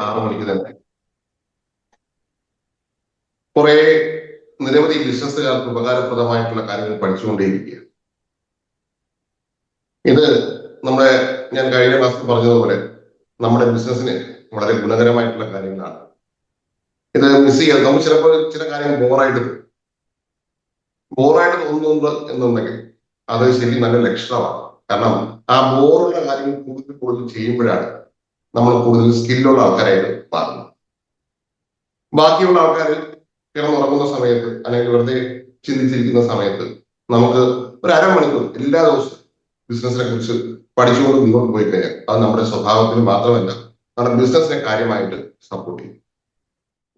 6 മണിക്ക് തന്നെ കുറെ നിരവധി ബിസിനസ്സുകാർക്ക് ഉപകാരപ്രദമായിട്ടുള്ള കാര്യങ്ങൾ പഠിച്ചുകൊണ്ടേയിരിക്കുക. ഇത് നമ്മുടെ ഞാൻ കഴിഞ്ഞ ക്ലാസ്സിൽ പറഞ്ഞതുപോലെ നമ്മുടെ ബിസിനസ്സിന് വളരെ ഗുണകരമായിട്ടുള്ള കാര്യങ്ങളാണ്. ഇത് മിസ് ചെയ്യാതെ നമുക്ക് ചിലപ്പോൾ ചില കാര്യങ്ങൾ ബോറായിട്ട് തോന്നുന്നുണ്ട് എന്നുണ്ടെങ്കിൽ അത് ശരി നല്ല ലക്ഷണമാണ്. കാരണം ആ ബോറുള്ള കാര്യങ്ങൾ കൂടുതൽ ചെയ്യുമ്പോഴാണ് നമ്മൾ കൂടുതൽ സ്കില്ലുള്ള ആൾക്കാരായിട്ട് മാറുന്നത്. ബാക്കിയുള്ള ആൾക്കാർ കിടന്നുറങ്ങുന്ന സമയത്ത് അല്ലെങ്കിൽ വെറുതെ ചിന്തിച്ചിരിക്കുന്ന സമയത്ത് നമുക്ക് ഒരു അരമണിക്കൂർ എല്ലാ ദിവസവും ബിസിനസിനെ കുറിച്ച് പഠിച്ചുകൊണ്ട് മുന്നോട്ട് പോയി കഴിഞ്ഞാൽ അത് നമ്മുടെ സ്വഭാവത്തിന് മാത്രമല്ല നമ്മുടെ ബിസിനസിനെ കാര്യമായിട്ട് സപ്പോർട്ട് ചെയ്യും.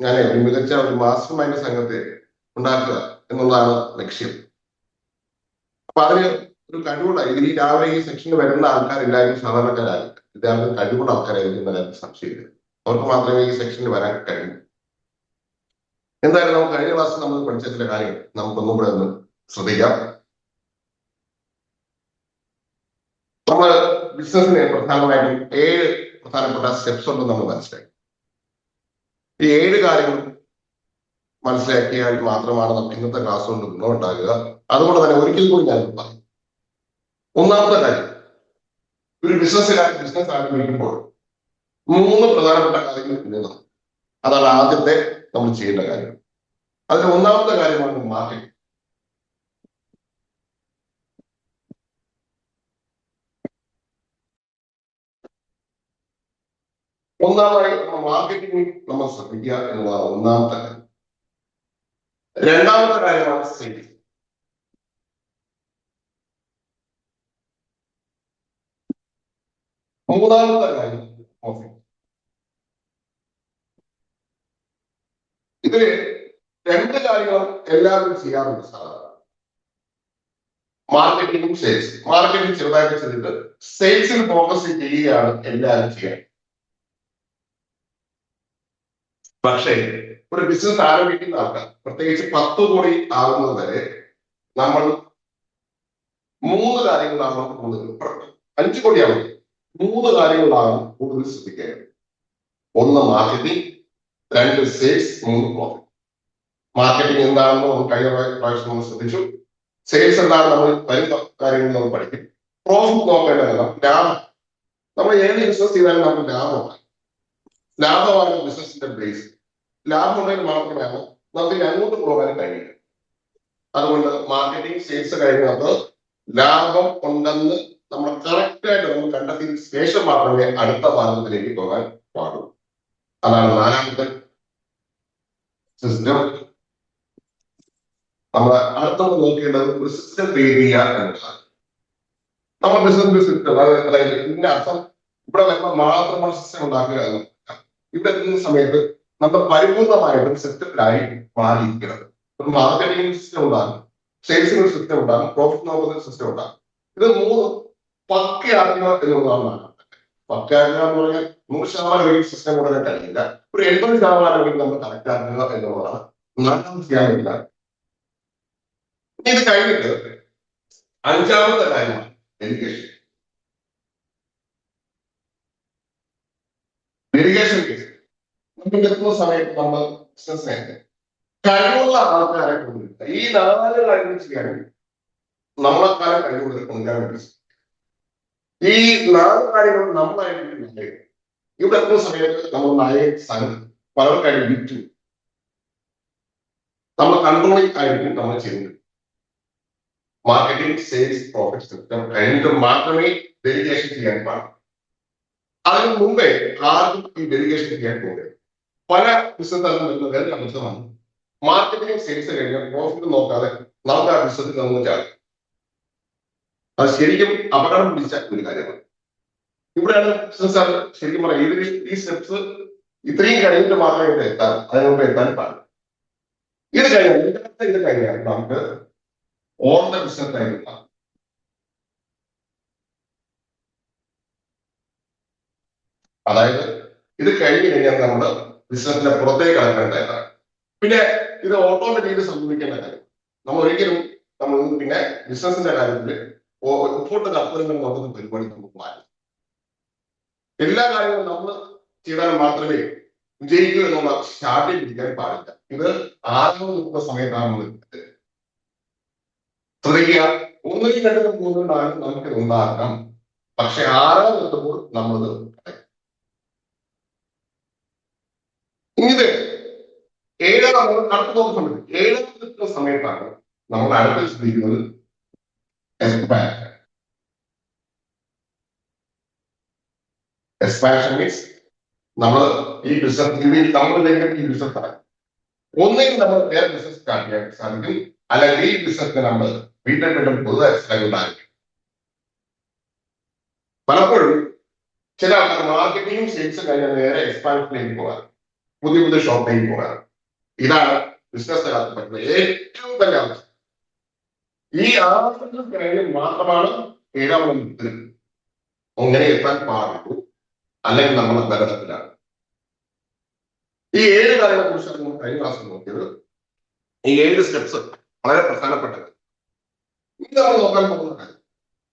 ഞാൻ ഒരു മികച്ച ഒരു മാസ്റ്റർ മൈൻഡ് സംഘത്തെ ഉണ്ടാക്കുക എന്നുള്ളതാണ് ലക്ഷ്യം. അപ്പൊ അതിന് ഒരു കഴിവുള്ള ഈ രാവിലെ ഈ സെക്ഷനിൽ വരുന്ന ആൾക്കാരെല്ലാവരും സാധാരണക്കാരാകില്ല. എല്ലാവർക്കും കഴിവുള്ള ആൾക്കാരായിരിക്കും എന്ന കാര്യത്തിൽ സംശയമില്ല. അവർക്ക് മാത്രമേ ഈ സെക്ഷനിൽ വരാൻ കഴിയൂ. എന്തായാലും നമുക്ക് കഴിഞ്ഞ ക്ലാസ്സിൽ നമ്മൾ പഠിച്ച ചില കാര്യങ്ങൾ നമുക്കൊന്നും കൂടെ ഒന്ന് ശ്രദ്ധിക്കാം. നമ്മൾ ബിസിനസ്സിന് പ്രധാനമായിട്ടും 7 പ്രധാനപ്പെട്ട സ്റ്റെപ്സ് ഉണ്ടെന്ന് നമ്മൾ മനസ്സിലാക്കി. ഈ 7 കാര്യങ്ങളും മനസ്സിലാക്കിയാൽ മാത്രമാണ് നമുക്ക് ഇന്നത്തെ ക്ലാസ് കൊണ്ട് ഗുണമുണ്ടാകുക. അതുകൊണ്ട് തന്നെ ഒരിക്കൽ കൂടി ഞാൻ പറയും. ഒന്നാമത്തെ കാര്യം, ഒരു ബിസിനസ് ആരംഭിക്കുമ്പോൾ 3 പ്രധാനപ്പെട്ട കാര്യങ്ങൾ പിന്തുടരണം. അതാണ് ആദ്യത്തെ നമ്മൾ ചെയ്യേണ്ട കാര്യം. അതിൽ ഒന്നാമത്തെ കാര്യമാണ് മാർക്കറ്റിംഗ്. ഒന്നാമതായി മാർക്കറ്റിംഗ് നമ്മൾ ശ്രദ്ധിക്കുക എന്നുള്ളതാണ് ഒന്നാമത്തെ കാര്യം. രണ്ടാമത്തെ കാര്യമാണ് സെയിൽസ്. മൂന്നാമത്തെ കാര്യം പ്രോഫിറ്റ്. ഇതില് 2 കാര്യങ്ങളും എല്ലാവരും ചെയ്യാറുണ്ട് സാധാരണ. മാർക്കറ്റിംഗും സെയിൽസ്. മാർക്കറ്റിംഗ് ചെറുതായിട്ട് ചെയ്തിട്ട് സെയിൽസിൽ ഫോക്കസ് ചെയ്യുകയാണ് എല്ലാവരും ചെയ്യുക. പക്ഷേ ഒരു ബിസിനസ് ആരംഭിക്കുന്ന ആൾക്കാർ പ്രത്യേകിച്ച് 10 കോടി ആകുന്നത് വരെ നമ്മൾ 3 കാര്യങ്ങളാണ് കൂടുതൽ, 5 കോടിയാവും 3 കാര്യങ്ങളാണ് കൂടുതൽ ശ്രദ്ധിക്കേണ്ടത്. 1 മാർക്കറ്റിംഗ്, 2 സെയിൽസ്, 3 പ്രോഫിറ്റ്. മാർക്കറ്റിംഗ് എന്താണെന്ന് നമ്മൾ കഴിഞ്ഞ പ്രാവശ്യം നമ്മൾ ശ്രദ്ധിച്ചു. സെയിൽസ് എന്താണ് നമ്മൾ വരുന്ന കാര്യങ്ങൾ നമ്മൾ പഠിക്കും. പ്രോഫിറ്റ് നോക്കേണ്ടതല്ല, ലാഭം. നമ്മൾ ഏത് ബിസിനസ് ചെയ്താലും നമുക്ക് ലാഭമാണ്. ലാഭമാണ് ബിസിനസിന്റെ ബേസ്. ലാഭം ഉണ്ടെങ്കിൽ മാത്രമേ നമുക്ക് അങ്ങോട്ട് പോകാൻ കഴിയുക. അതുകൊണ്ട് മാർക്കറ്റിംഗ് സെയിൽസ് കഴിഞ്ഞത് ലാഭം ഉണ്ടെന്ന് നമ്മൾ കറക്റ്റായിട്ട് നമ്മൾ കണ്ടെത്തിയതിനു ശേഷം മാത്രമേ അടുത്ത ഭാഗത്തിലേക്ക് പോകാൻ പാടുള്ളൂ. അതാണ് 4ാമത്തെ സിസ്റ്റം. നമ്മൾ അടുത്തത് നോക്കേണ്ടത് ഒരു സിസ്റ്റം ക്രിയേറ്റ് ചെയ്യുക എന്നതാണ്. നമ്മൾ ബിസിനസ് സിസ്റ്റം, അതായത് ഇതിന്റെ അർത്ഥം ഇവിടെ വരുമ്പോൾ മാത്രമാണ് സിസ്റ്റം ഉണ്ടാക്കുക എന്ന്. ഇവിടെ എത്തുന്ന സമയത്ത് നമ്മൾ പരിപൂർണമായിട്ടും സിസ്റ്റത്തിലായി മാറിയിരിക്കുന്നത്. ഒരു മാർക്കറ്റിംഗ് സിസ്റ്റം ഉണ്ടാകും, സെയിൽസിന് സിസ്റ്റം ഉണ്ടാകും, പ്രോഫിറ്റ് നോക്കുന്ന സിസ്റ്റം ഉണ്ടാകും. ഇത് 3 പക്കയാക്കുക എന്നുള്ളതാണ്. പക്കയാക്കുക എന്ന് പറഞ്ഞാൽ 100% സിസ്റ്റം കൊണ്ടുവരാൻ കഴിയില്ല. ഒരു 80% നമ്മൾ കറക്റ്റ് ആക്കുക എന്നുള്ളതാണ് 4ാമത് ചെയ്യാനില്ല. ഇത് കഴിഞ്ഞിട്ട് 5ാമത്തെ കാര്യമാണ് ഡെലിഗേഷൻ. ഡെലിഗേഷൻ നമുക്ക് എത്തുന്ന സമയത്ത് നമ്മൾ ബിസിനസ്സിനെ കഴിവുള്ള ആൾക്കാരെ കൊണ്ടുവരിക. ഈ 4 കാര്യങ്ങൾ ചെയ്യാനും നമ്മളെക്കാലം കഴിവുകൾ കൊണ്ടുവരാൻ വേണ്ടി ഈ 4 കാര്യങ്ങൾ നമ്മളായിട്ട് ഇവിടെ എത്തുന്ന സമയത്ത് നമ്മൾ പലർക്കായിട്ട് വിറ്റു നമ്മൾ കൺട്രോളിംഗ് ആയിരിക്കും നമ്മൾ ചെയ്യുന്നത്. മാർക്കറ്റിംഗ്, സെയിൽസ്, പ്രോഫിറ്റ് സിസ്റ്റം കഴിഞ്ഞിട്ട് മാത്രമേ ഡെലിഗേഷൻ ചെയ്യാൻ പാടുള്ളൂ. അതിന് മുമ്പേ ആർക്കും ഈ ഡെലിഗേഷൻ ചെയ്യാൻ പോകുന്നത് പല ബിസിനസ് വരുന്ന അംശമാണ്. മാർക്കറ്റിംഗ് സെയിൽസ് കഴിഞ്ഞാൽ പ്രോഫിറ്റ് നോക്കാതെ നമുക്ക് ആ ബിസിനസ്സിൽ നമ്മൾ ചാടും. അത് ശരിക്കും അപകടം പിടിച്ച ഒരു കാര്യമാണ്. ഇവിടെയാണ് ബിസിനസ് ശരിക്കും പറയാം ഈ സ്റ്റെപ്സ് ഇത്രയും കഴിഞ്ഞിട്ട് മാത്രമേ എത്താൻ, അതിനുമുമ്പ് എത്താൻ പാടില്ല. ഇത് കഴിഞ്ഞാൽ നമുക്ക് ഓൺ ദ ബിസിനസ് ആയിട്ടുള്ള അതായത് ഇത് കഴിഞ്ഞു കഴിഞ്ഞാൽ നമ്മൾ ബിസിനസിന്റെ പുറത്തേക്ക് കടക്കേണ്ടതാണ്. പിന്നെ ഇത് ഓട്ടോമാറ്റിക്കലി സംഭവിക്കേണ്ട കാര്യം. നമ്മൾ ഒരിക്കലും പിന്നെ ബിസിനസിന്റെ കാര്യത്തിൽ ഒപ്പോട്ട് കർത്തവ്യങ്ങൾ നോക്കുന്ന പരിപാടി നമുക്ക് മാറ്റും. എല്ലാ കാര്യങ്ങളും നമ്മൾ ചെയ്താൽ മാത്രമേ വിജയിക്കൂ എന്നുള്ള സ്റ്റാർട്ടിൽ പിടിക്കാൻ പാടില്ല. ഇത് ആരാമത് നിൽക്കുന്ന സമയത്താണ് നമ്മൾ ശ്രദ്ധിക്കുക. ഒന്നിനും രണ്ടിനും മൂന്നിനും നാലിനും നമുക്ക് ഉണ്ടാക്കാം. പക്ഷെ ആറാം നിർത്തുമ്പോൾ നമ്മളത് ഇത് ഏഴാം അടുത്ത നോക്കുന്ന സമയത്ത് ഏഴാം നിൽക്കുന്ന സമയത്താണ് നമ്മൾ അടുത്ത് ശ്രദ്ധിക്കുന്നത് എക്സ്പാൻഷൻ മീൻസ് നമ്മൾ ഈ ബിസിനസ് നമ്മളിലേക്ക് ഈ ബിസിനസ് ആണ് ഒന്നെങ്കിൽ നമ്മൾ വേറെ ബിസിനസ് സ്റ്റാർട്ട് ചെയ്യാൻ സാധിക്കും, അല്ലെങ്കിൽ ഈ ബിസിനസ്സിന് നമ്മൾ വീട്ടിൽ വീണ്ടും പുതുതായി ഉണ്ടായിരിക്കും. പലപ്പോഴും ചില ആൾക്കാർ മാർക്കറ്റിംഗും സെയിൽസും കഴിഞ്ഞാൽ നേരെ എക്സ്പാൻഷനിലേക്ക് പോകാൻ, പുതിയ പുതിയ ഷോപ്പിലേക്ക് പോകാൻ. ഇതാണ് ബിസിനസ്സിനകത്ത് പറ്റുന്ന ഏറ്റവും വലിയ അവസ്ഥ. ഈ ആവശ്യങ്ങൾ കഴിഞ്ഞ് മാത്രമാണ് ഏഴാമത് അങ്ങനെ എത്താൻ പാടുള്ളൂ, അല്ലെങ്കിൽ നമ്മൾ അപകടത്തിലാണ്. ഈ 7 കാര്യങ്ങളെ കുറിച്ചാണ് നമ്മൾ കഴിഞ്ഞ ക്ലാസ്സിൽ നോക്കിയത്. ഈ 7 സ്റ്റെപ്സ് വളരെ പ്രധാനപ്പെട്ടത്. ഇനി നമ്മൾ നോക്കാൻ പോകുന്ന കാര്യം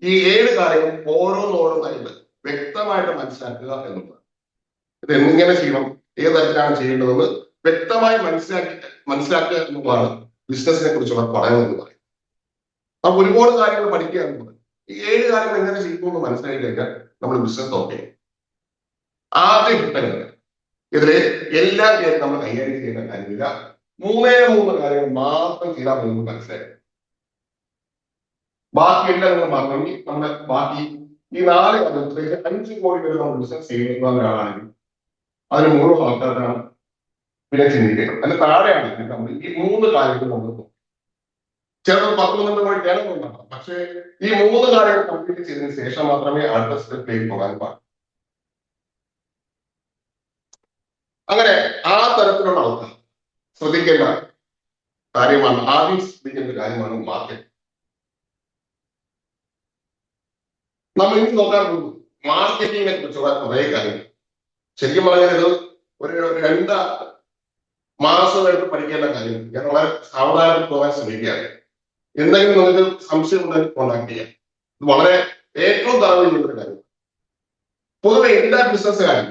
ഈ 7 കാര്യങ്ങൾ ഓരോന്നായിട്ട് വ്യക്തമായിട്ട് മനസ്സിലാക്കുക എന്നുള്ളത്. ഇത് എങ്ങനെ ചെയ്യണം, ഏത് തരത്തിലാണ് ചെയ്യേണ്ടതെന്ന് വ്യക്തമായി മനസ്സിലാക്കുക എന്നുള്ളതാണ് ബിസിനസിനെ കുറിച്ചുള്ള പഠനം എന്ന് പറയുന്നത്. നമുക്ക് ഒരുപാട് കാര്യങ്ങൾ പഠിക്കുക എന്നുള്ളത്. ഈ 7 കാര്യങ്ങൾ എങ്ങനെ ചെയ്യുന്നു മനസ്സിലാക്കി കഴിഞ്ഞാൽ നമ്മൾ ബിസിനസ് നോക്കി ആദ്യം കിട്ടുന്നത് ഇതില് എല്ലാ കാര്യവും നമ്മൾ കൈകാര്യം ചെയ്യുന്ന കാര്യമില്ല. 3 കാര്യങ്ങൾ മാത്രം ചെയ്താൽ നമുക്ക് മനസ്സിലായി. ബാക്കി എല്ലാം നിങ്ങൾ മറന്നെങ്കിൽ നമ്മുടെ ബാക്കി ഈ 4 കാര്യത്തിലേക്ക് 5 കോടി വരെ നമ്മൾ ബിസിനസ് ചെയ്യുന്ന ഒരാളാണെങ്കിൽ അതിന് 3 ആൾക്കാരാണ് പിന്നെ ചിന്തിക്കുന്നത്. അതിന് താഴെയാണെങ്കിൽ നമ്മൾ ഈ 3 കാര്യങ്ങൾ നമ്മൾ ചിലപ്പോൾ 10-12 കോടി വേണമെന്നുണ്ടാകാം. പക്ഷേ ഈ 3 കാര്യങ്ങൾ കംപ്ലീറ്റ് ചെയ്തതിനു ശേഷം മാത്രമേ അടുത്ത സ്റ്റെപ്പിലേക്ക് പോകാൻ പാടുള്ളൂ. അങ്ങനെ ആ തരത്തിലുള്ള ആൾക്കാർ ശ്രദ്ധിക്കേണ്ട കാര്യമാണ്, ആദ്യം ശ്രദ്ധിക്കേണ്ട കാര്യമാണ് മാർക്കറ്റ്. നമ്മൾ ഇനി നോക്കാൻ പോകുന്നു മാർക്കറ്റിങ്ങിനെ കുറിച്ചുള്ള കുറെ കാര്യങ്ങൾ. ശരിക്കും പറഞ്ഞാൽ ഇത് ഒരു 2 മാസമായിട്ട് പഠിക്കേണ്ട കാര്യം. ഞാൻ വളരെ സാവധാനം പോകാൻ ശ്രമിക്കുകയാണ്. എന്തെങ്കിലും നിങ്ങൾക്ക് സംശയം ഉണ്ടെങ്കിൽ കോണ്ടാക്ട് ചെയ്യാം. ഇത് വളരെ ഏറ്റവും താഴ്ന്ന കാര്യം. പൊതുവെ എല്ലാ ബിസിനസ്സുകാരും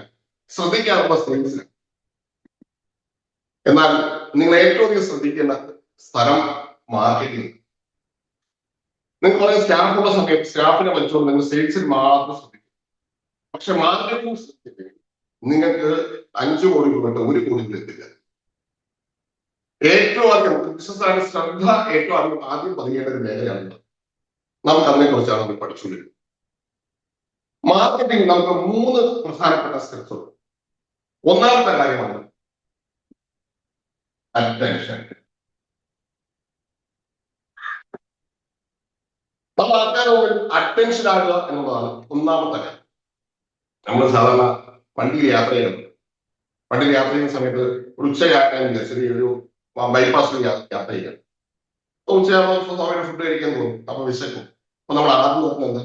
ശ്രദ്ധിക്കാറുള്ള സെയിൽസിലാണ്. എന്നാൽ നിങ്ങൾ ഏറ്റവും അധികം ശ്രദ്ധിക്കേണ്ട സ്ഥലം മാർക്കറ്റിംഗ്. നിങ്ങൾക്ക് പറയാൻ സ്റ്റാഫുള്ള സമയത്ത് സ്റ്റാഫിനെ വെച്ചുകൊണ്ട് നിങ്ങൾ സെയിൽസിൽ മാത്രം ശ്രദ്ധിക്കും. പക്ഷെ മാർക്കറ്റിംഗ് ശ്രദ്ധിക്കുക നിങ്ങൾക്ക് 5 കോടി രൂപ 1 കോടി എത്തില്ല. ഏറ്റവും അധികം ബിസിനസ്സാണ് ശ്രദ്ധ ഏറ്റവും അധികം ആദ്യം പതിയേണ്ട ഒരു മേഖലയാണ്. നമുക്ക് അതിനെ കുറിച്ചാണ് നമ്മൾ പഠിച്ചുകൊണ്ടിരിക്കുന്നത്. മാർക്കറ്റിംഗ് നമുക്ക് 3 പ്രധാനപ്പെട്ട സ്റ്റെപ്സ് ഉണ്ട്. ഒന്നാമത്തെ കാര്യമാണ് അറ്റൻഷൻ. നമ്മൾ ആൾക്കാരോട് അറ്റൻഷൻ ആകുക എന്നുള്ളതാണ് ഒന്നാമത്തെ കാര്യം. നമ്മൾ സാധാരണ വണ്ടിയിൽ യാത്ര ചെയ്യുന്നത്, വണ്ടിയിൽ യാത്ര ചെയ്യുന്ന സമയത്ത് ഒരു ഉച്ചയാക്കാൻ ചെറിയൊരു ബൈപ്പാസിൽ യാത്ര ചെയ്യാം. ഉച്ചയാകുമ്പോൾ സമയം ഫുഡ് കഴിക്കാൻ തോന്നും, അപ്പൊ വിശക്കും. അപ്പൊ നമ്മൾ ആദ്യം നോക്കുന്നത്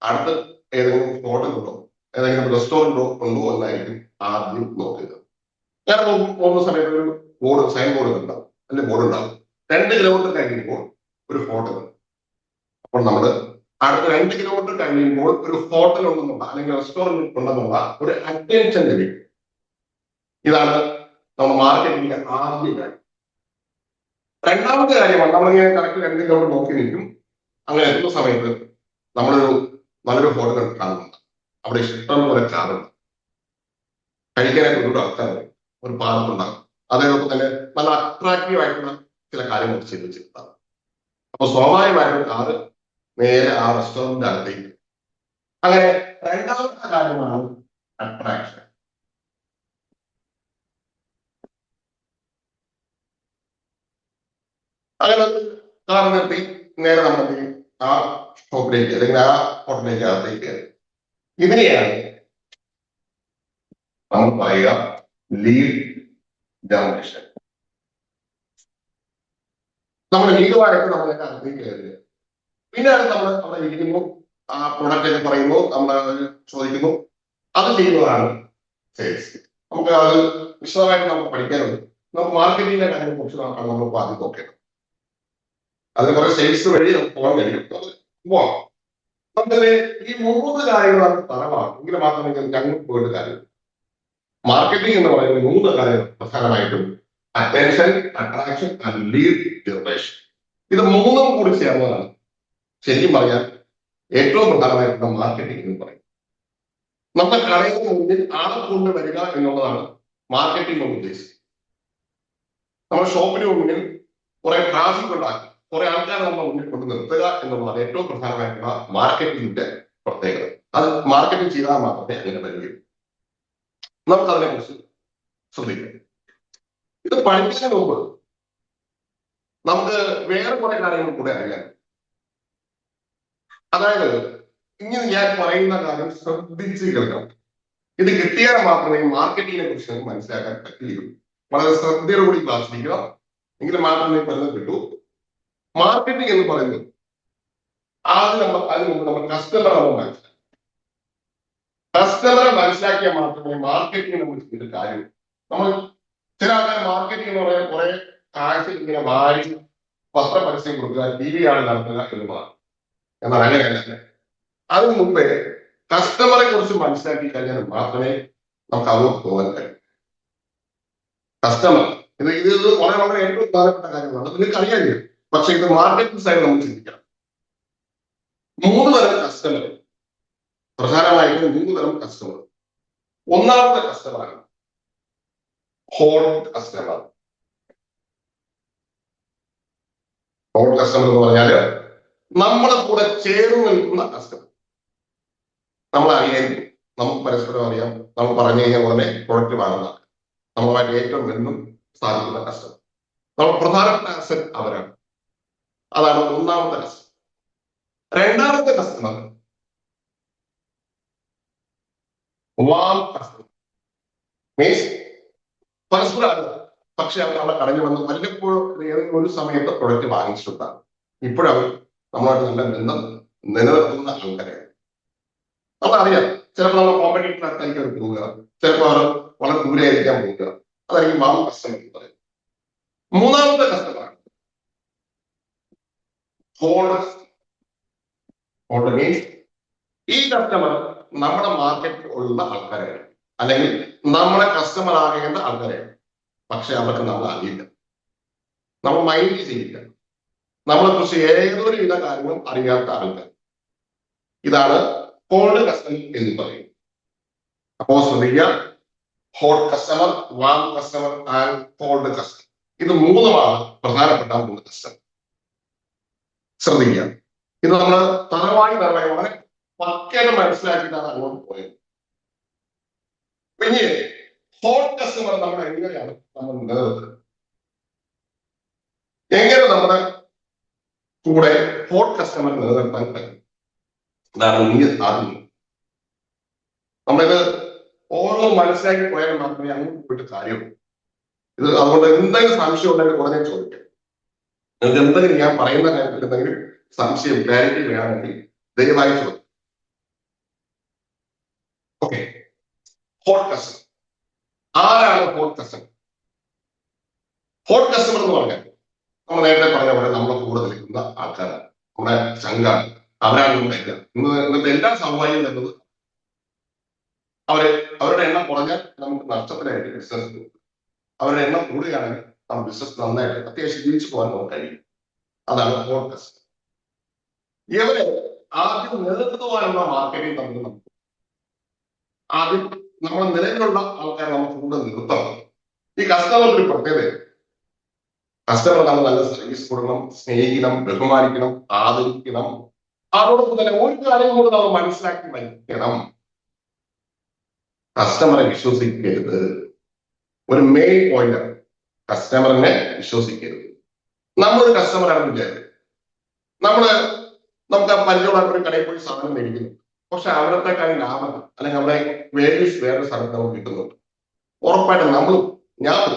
അടുത്ത് ഏതെങ്കിലും ഹോട്ടൽ ഉണ്ടോ, ഏതെങ്കിലും റെസ്റ്റോറൻറ്റോ ഉണ്ടോ എന്നായിരിക്കും ആദ്യം നോക്കുന്നത്. ഞാൻ പോകുന്ന സമയത്ത് ഒരു ബോർഡ്, സൈൻ ബോർഡ് ഉണ്ടാവും, അതിന്റെ ബോർഡ് ഉണ്ടാവും. 2 കിലോമീറ്റർ കഴിയുമ്പോൾ ഒരു ഹോട്ടൽ. അപ്പോൾ നമ്മൾ അടുത്ത 2 കിലോമീറ്റർ കഴിയുമ്പോൾ ഒരു ഹോട്ടൽ ഉണ്ടെന്നുള്ള അല്ലെങ്കിൽ റെസ്റ്റോറൻറ്റ് ഉണ്ടെന്നുള്ള ഒരു അറ്റൻഷൻ ലഭിക്കും. ഇതാണ് നമ്മൾ മാർക്കറ്റിംഗിന്റെ ആദ്യ കാര്യം. രണ്ടാമത്തെ കാര്യമാണ് നമ്മളിങ്ങനെ കറക്റ്റ് 2 കിലോമീറ്റർ നോക്കി നിൽക്കും. അങ്ങനെ എത്തുന്ന സമയത്ത് നമ്മളൊരു നല്ലൊരു ഹോട്ടൽ കാണുന്നുണ്ട്. അവിടെ ഇഷ്ടം പോലെ ചാറുണ്ട്, കഴിക്കാനായിട്ട് ഒരുപാട് ആൾക്കാരുണ്ട്, ഒരു പാർക്കുണ്ടാകും. അതേപോലെ തന്നെ നല്ല അട്രാക്റ്റീവ് ആയിട്ടുള്ള ചില കാര്യങ്ങൾ ചെയ്ത് വെച്ചിട്ടുണ്ടാകും. അപ്പൊ സ്വാഭാവികമായിട്ടും കാറ് നേരെ ആ റെസ്റ്റോറന്റിന്റെ അകത്തേക്ക്. അങ്ങനെ രണ്ടാമത്തെ കാര്യമാണ് അട്രാക്ഷൻ. അങ്ങനെ കാർ നിർത്തി നേരെ നമ്മൾ ആ ഷോപ്പിലേക്ക് അല്ലെങ്കിൽ ആ ഹോട്ടലിലേക്ക് അകത്തേക്ക് കയറി. ഇതിനെയാണ് നമ്മൾ പറയുക ലീഡ് ജനറേഷൻ. നമ്മൾ ലീഡുമായിട്ട് നമ്മളൊക്കെ അകത്തേക്ക് കയറുക. പിന്നെ നമ്മൾ അവിടെ ഇരിക്കുന്നു, ആ പ്രൊഡക്റ്റ് ഒക്കെ പറയുന്നു, നമ്മൾ ചോദിക്കുന്നു, അത് ചെയ്യുന്നതാണ് സെയിൽസ്. നമുക്ക് അത് വിശദമായിട്ട് നമുക്ക് പഠിക്കാനുണ്ട്. നമുക്ക് മാർക്കറ്റിംഗിന്റെ കാര്യം കുറിച്ച് നമ്മൾ ആദ്യം നോക്കണം. അതിന് കുറെ സെയിൽസ് വഴി നമുക്ക് പോകാൻ കഴിയും. പോവാം. നമുക്കതിന് ഈ 3 കാര്യങ്ങളാണ് തലമാണ്. എങ്കിൽ മാത്രമേ ഞങ്ങൾക്ക് പോയിട്ട് കാര്യം. മാർക്കറ്റിംഗ് എന്ന് പറയുന്ന 3 കാര്യങ്ങൾ പ്രധാനമായിട്ടും: attention, attraction and lead generation. ഇത് 3ഉം കൂടി ചേർന്നതാണ് ശരിക്കും പറഞ്ഞാൽ ഏറ്റവും പ്രധാനമായിട്ടുള്ള മാർക്കറ്റിംഗ് എന്ന് പറയും. നമ്മുടെ കടയുടെ മുന്നിൽ ആളെ കൊണ്ടുവരിക എന്നുള്ളതാണ് മാർക്കറ്റിംഗ് കൊണ്ട് ഉദ്ദേശിച്ചത്. നമ്മുടെ ഷോപ്പിന് മുന്നിൽ കുറെ ട്രാഫിക് ഉണ്ടാക്കി കുറെ ആൾക്കാരെ നമ്മുടെ മുന്നിൽ കൊണ്ട് നിർത്തുക എന്നുള്ളതാണ് ഏറ്റവും പ്രധാനമായിട്ടുള്ള മാർക്കറ്റിംഗിന്റെ പ്രത്യേകത. അത് മാർക്കറ്റിംഗ് ചെയ്താൽ മാത്രമേ അങ്ങനെ വരികയുള്ളൂ. നമുക്കതിനെ കുറിച്ച് ശ്രദ്ധിക്കാം. ഇത് പഠിക്കുന്നതിന് മുമ്പ് നമുക്ക് വേറെ കുറെ കാര്യങ്ങൾ കൂടെ അറിയാം. അതായത് ഇങ്ങനെ ഞാൻ പറയുന്ന കാര്യം ശ്രദ്ധിച്ച് കേൾക്കണം. ഇത് കിട്ടിയാൽ മാത്രമേ മാർക്കറ്റിങ്ങിനെ കുറിച്ച് മനസ്സിലാക്കാൻ പറ്റുകയുള്ളൂ. വളരെ ശ്രദ്ധയോടുകൂടി ക്ലാസ്സിലിരിക്കുക, എങ്കിലും മാത്രമേ പലതും കിട്ടൂ. മാർക്കറ്റിംഗ് എന്ന് പറയുന്നത് അതിന് മുമ്പ് നമ്മൾ കസ്റ്റമറെ മനസ്സിലാക്കും. കസ്റ്റമറെ മനസ്സിലാക്കിയാൽ മാത്രമേ മാർക്കറ്റിംഗിനെ കുറിച്ച് കാര്യം. നമ്മൾ ചില ആൾക്കാർ മാർക്കറ്റിംഗ് എന്ന് പറയാൻ കുറെ കാഴ്ച ഇങ്ങനെ വാരി പത്ര പരസ്യം കൊടുക്കുക, TV ആണ് നടത്തുക എന്നുള്ളതാണ്. എന്നാൽ അങ്ങനെയല്ല. അതിനു മുമ്പേ കസ്റ്റമറെ കുറിച്ച് മനസ്സിലാക്കി കഴിഞ്ഞാൽ മാത്രമേ നമുക്ക് അങ്ങോട്ട് പോകാൻ കഴിയും. കസ്റ്റമർ ഇത് വളരെ ഏറ്റവും പ്രധാനപ്പെട്ട കാര്യമാണ്. നിങ്ങൾക്ക് അറിയാൻ. പക്ഷെ ഇത് മാർക്കറ്റിംഗ് സൈഡ് നമ്മൾ ചിന്തിക്കണം. 3 തരം കസ്റ്റമർ, പ്രധാനമായിട്ടും 3 തരം കസ്റ്റമർ. ഒന്നാമത്തെ കസ്റ്റമറാണ് ഹോട്ട് കസ്റ്റമർ. ഹോട്ട് കസ്റ്റമർ എന്ന് പറഞ്ഞാല് നമ്മളെ കൂടെ ചേർന്ന് നിൽക്കുന്ന കസ്റ്റമർ. നമ്മൾ അറിയായിരിക്കും, നമുക്ക് പരസ്പരം അറിയാം. നമ്മൾ പറഞ്ഞു കഴിഞ്ഞാൽ ഉടനെ പ്രൊഡക്റ്റ് വാങ്ങുന്ന, നമ്മളുമായിട്ട് ഏറ്റവും ബന്ധം സ്ഥാപിക്കുന്ന കസ്റ്റമർ. നമ്മൾ പ്രധാനപ്പെട്ട അസറ്റ് അവരാണ്. അതാണ് ഒന്നാമത്തെ കസ്റ്റമർ. രണ്ടാമത്തെ കസ്റ്റമർ വാം കസ്റ്റമർ. മീൻസ് പരസ്പരം അറിയാം, പക്ഷെ അവർ നമ്മളെ കടഞ്ഞു വന്ന് വല്ലപ്പോഴും ഏതെങ്കിലും ഒരു സമയത്ത് പ്രൊഡക്റ്റ് വാങ്ങിച്ചിട്ടുണ്ടാകും. ഇപ്പോഴവർ നമ്മളായിട്ട് നല്ല ബന്ധം നിലനിർത്തുന്ന ആൾക്കാരെയാണ്. നമ്മളറിയാം, ചിലപ്പോൾ നമ്മൾ കോമ്പറ്റീറ്റർ അടുത്തായിരിക്കും അവർ പോവുക, ചിലപ്പോൾ അവർ വളരെ ദൂരെ ആയിരിക്കാൻ പോവുക. അതായിരിക്കും വാം കസ്റ്റമർ എന്ന് പറയുന്നത്. മൂന്നാമത്തെ കസ്റ്റമറാണ് ഹോൾഡ്. ഹോൾഡ് മീൻസ് ഈ കസ്റ്റമർ നമ്മുടെ മാർക്കറ്റിൽ ഉള്ള ആൾക്കാരെയാണ്, അല്ലെങ്കിൽ നമ്മുടെ കസ്റ്റമർ ആകേണ്ട ആൾക്കാരെയാണ്. പക്ഷെ അവർക്ക് നമ്മൾ അറിയില്ല, നമ്മൾ മൈൻഡ് ചെയ്യില്ല, നമ്മളെ കുറിച്ച് ഏതൊരു വിധ കാര്യങ്ങളും അറിയാത്ത ആൾക്കാർ. ഇതാണ് കോൾഡ് കസ്റ്റമർ എന്ന് പറയും. അപ്പോ ശ്രദ്ധിക്കുക, hot customer, warm customer and called customer. ഇത് 3മാണ് പ്രധാനപ്പെട്ട 3 കസ്റ്റമർ. ശ്രദ്ധിക്കുക, ഇത് നമ്മൾ തറവായി വളരെ പക്കയായിട്ട് മനസ്സിലാക്കിയിട്ടാണ് അങ്ങോട്ട് പോയത്. പിന്നെ ഹോട്ട് കസ്റ്റമർ നമ്മൾ എങ്ങനെയാണ് നമ്മൾ നിലനിർത്തുന്നത്? എങ്ങനെ നമ്മുടെ കൂടെ ഹോട്ട് കസ്റ്റമർ നിലനിർത്താൻ കഴിയും? ഇതാണ് ആദ്യം. നമ്മളിത് ഓരോ മനസ്സിലാക്കി പോയാൽ മാത്രമേ അങ്ങോട്ട് പോയിട്ട് കാര്യമുള്ളൂ. ഇത് അതുകൊണ്ട് എന്തെങ്കിലും സംശയം ഉണ്ടെങ്കിൽ ഉടനെ ചോദിക്കാം. നിങ്ങൾക്ക് എന്തെങ്കിലും ഞാൻ പറയുന്ന കാര്യത്തിൽ എന്തെങ്കിലും സംശയം, ക്ലാരിറ്റി വേണമെങ്കിൽ ദയവായി ചോദിക്കും. Okay, hot customer. ആരാണ് ഹോട്ട് കസ്റ്റമർ? ഹോട്ട് കസ്റ്റമർ എന്ന് പറഞ്ഞാൽ നമ്മൾ നേരത്തെ പറഞ്ഞ പോലെ നമ്മളെ കൂടെ നിൽക്കുന്ന ആൾക്കാരാണ്, നമ്മുടെ ചങ്കാണ്. അവരാണ് ഇന്നത്തെ എല്ലാ സൗഭാഗ്യം തരുന്നത്. അവരുടെ എണ്ണം കുറഞ്ഞാൽ നമുക്ക് നഷ്ടത്തിലായിട്ട് ബിസിനസ്. അവരുടെ എണ്ണം കൂടുകയാണെങ്കിൽ നമ്മുടെ ബിസിനസ് നന്നായിട്ട് അത്യാവശ്യം ജീവിച്ചു പോകാൻ നമുക്ക് കഴിയും. അതാണ് ഹോട്ട് കസ്റ്റമർ. ഇവരെ ആദ്യം നിലനിർത്തുവാനുള്ള മാർക്കറ്റിംഗ് നമുക്ക് ആദ്യം നമ്മുടെ നിലവിലുള്ള ആൾക്കാരെ നമുക്ക് കൂടെ നിർത്തണം. ഈ കസ്റ്റമർക്ക് ഒരു പ്രത്യേകത, കസ്റ്റമർ നമ്മൾ നല്ല സർവീസ് കൊടുക്കണം, സ്നേഹിക്കണം, ബഹുമാനിക്കണം, ആദരിക്കണം. അതോടൊപ്പം തന്നെ ഒരു കാര്യം കൂടെ നമ്മൾ മനസ്സിലാക്കി വയ്ക്കണം, കസ്റ്റമറെ വിശ്വസിക്കരുത്. ഒരു മെയിൻ പോയിന്റ്, കസ്റ്റമറിനെ വിശ്വസിക്കരുത്. നമ്മളൊരു കസ്റ്റമറാണ് വിചാരിച്ചത്, നമുക്ക് പരിചയമുള്ള ഒരു കടയിൽ പോയി സാധനം മേടിക്കുന്നു, പക്ഷെ അവിടത്തെ കാര്യം ലാഭം അല്ലെങ്കിൽ അവിടെ വേരിയസ് വേറെ സ്ഥലത്ത് നമുക്ക് കിട്ടുന്നുണ്ട്. ഉറപ്പായിട്ടും ഞാൻ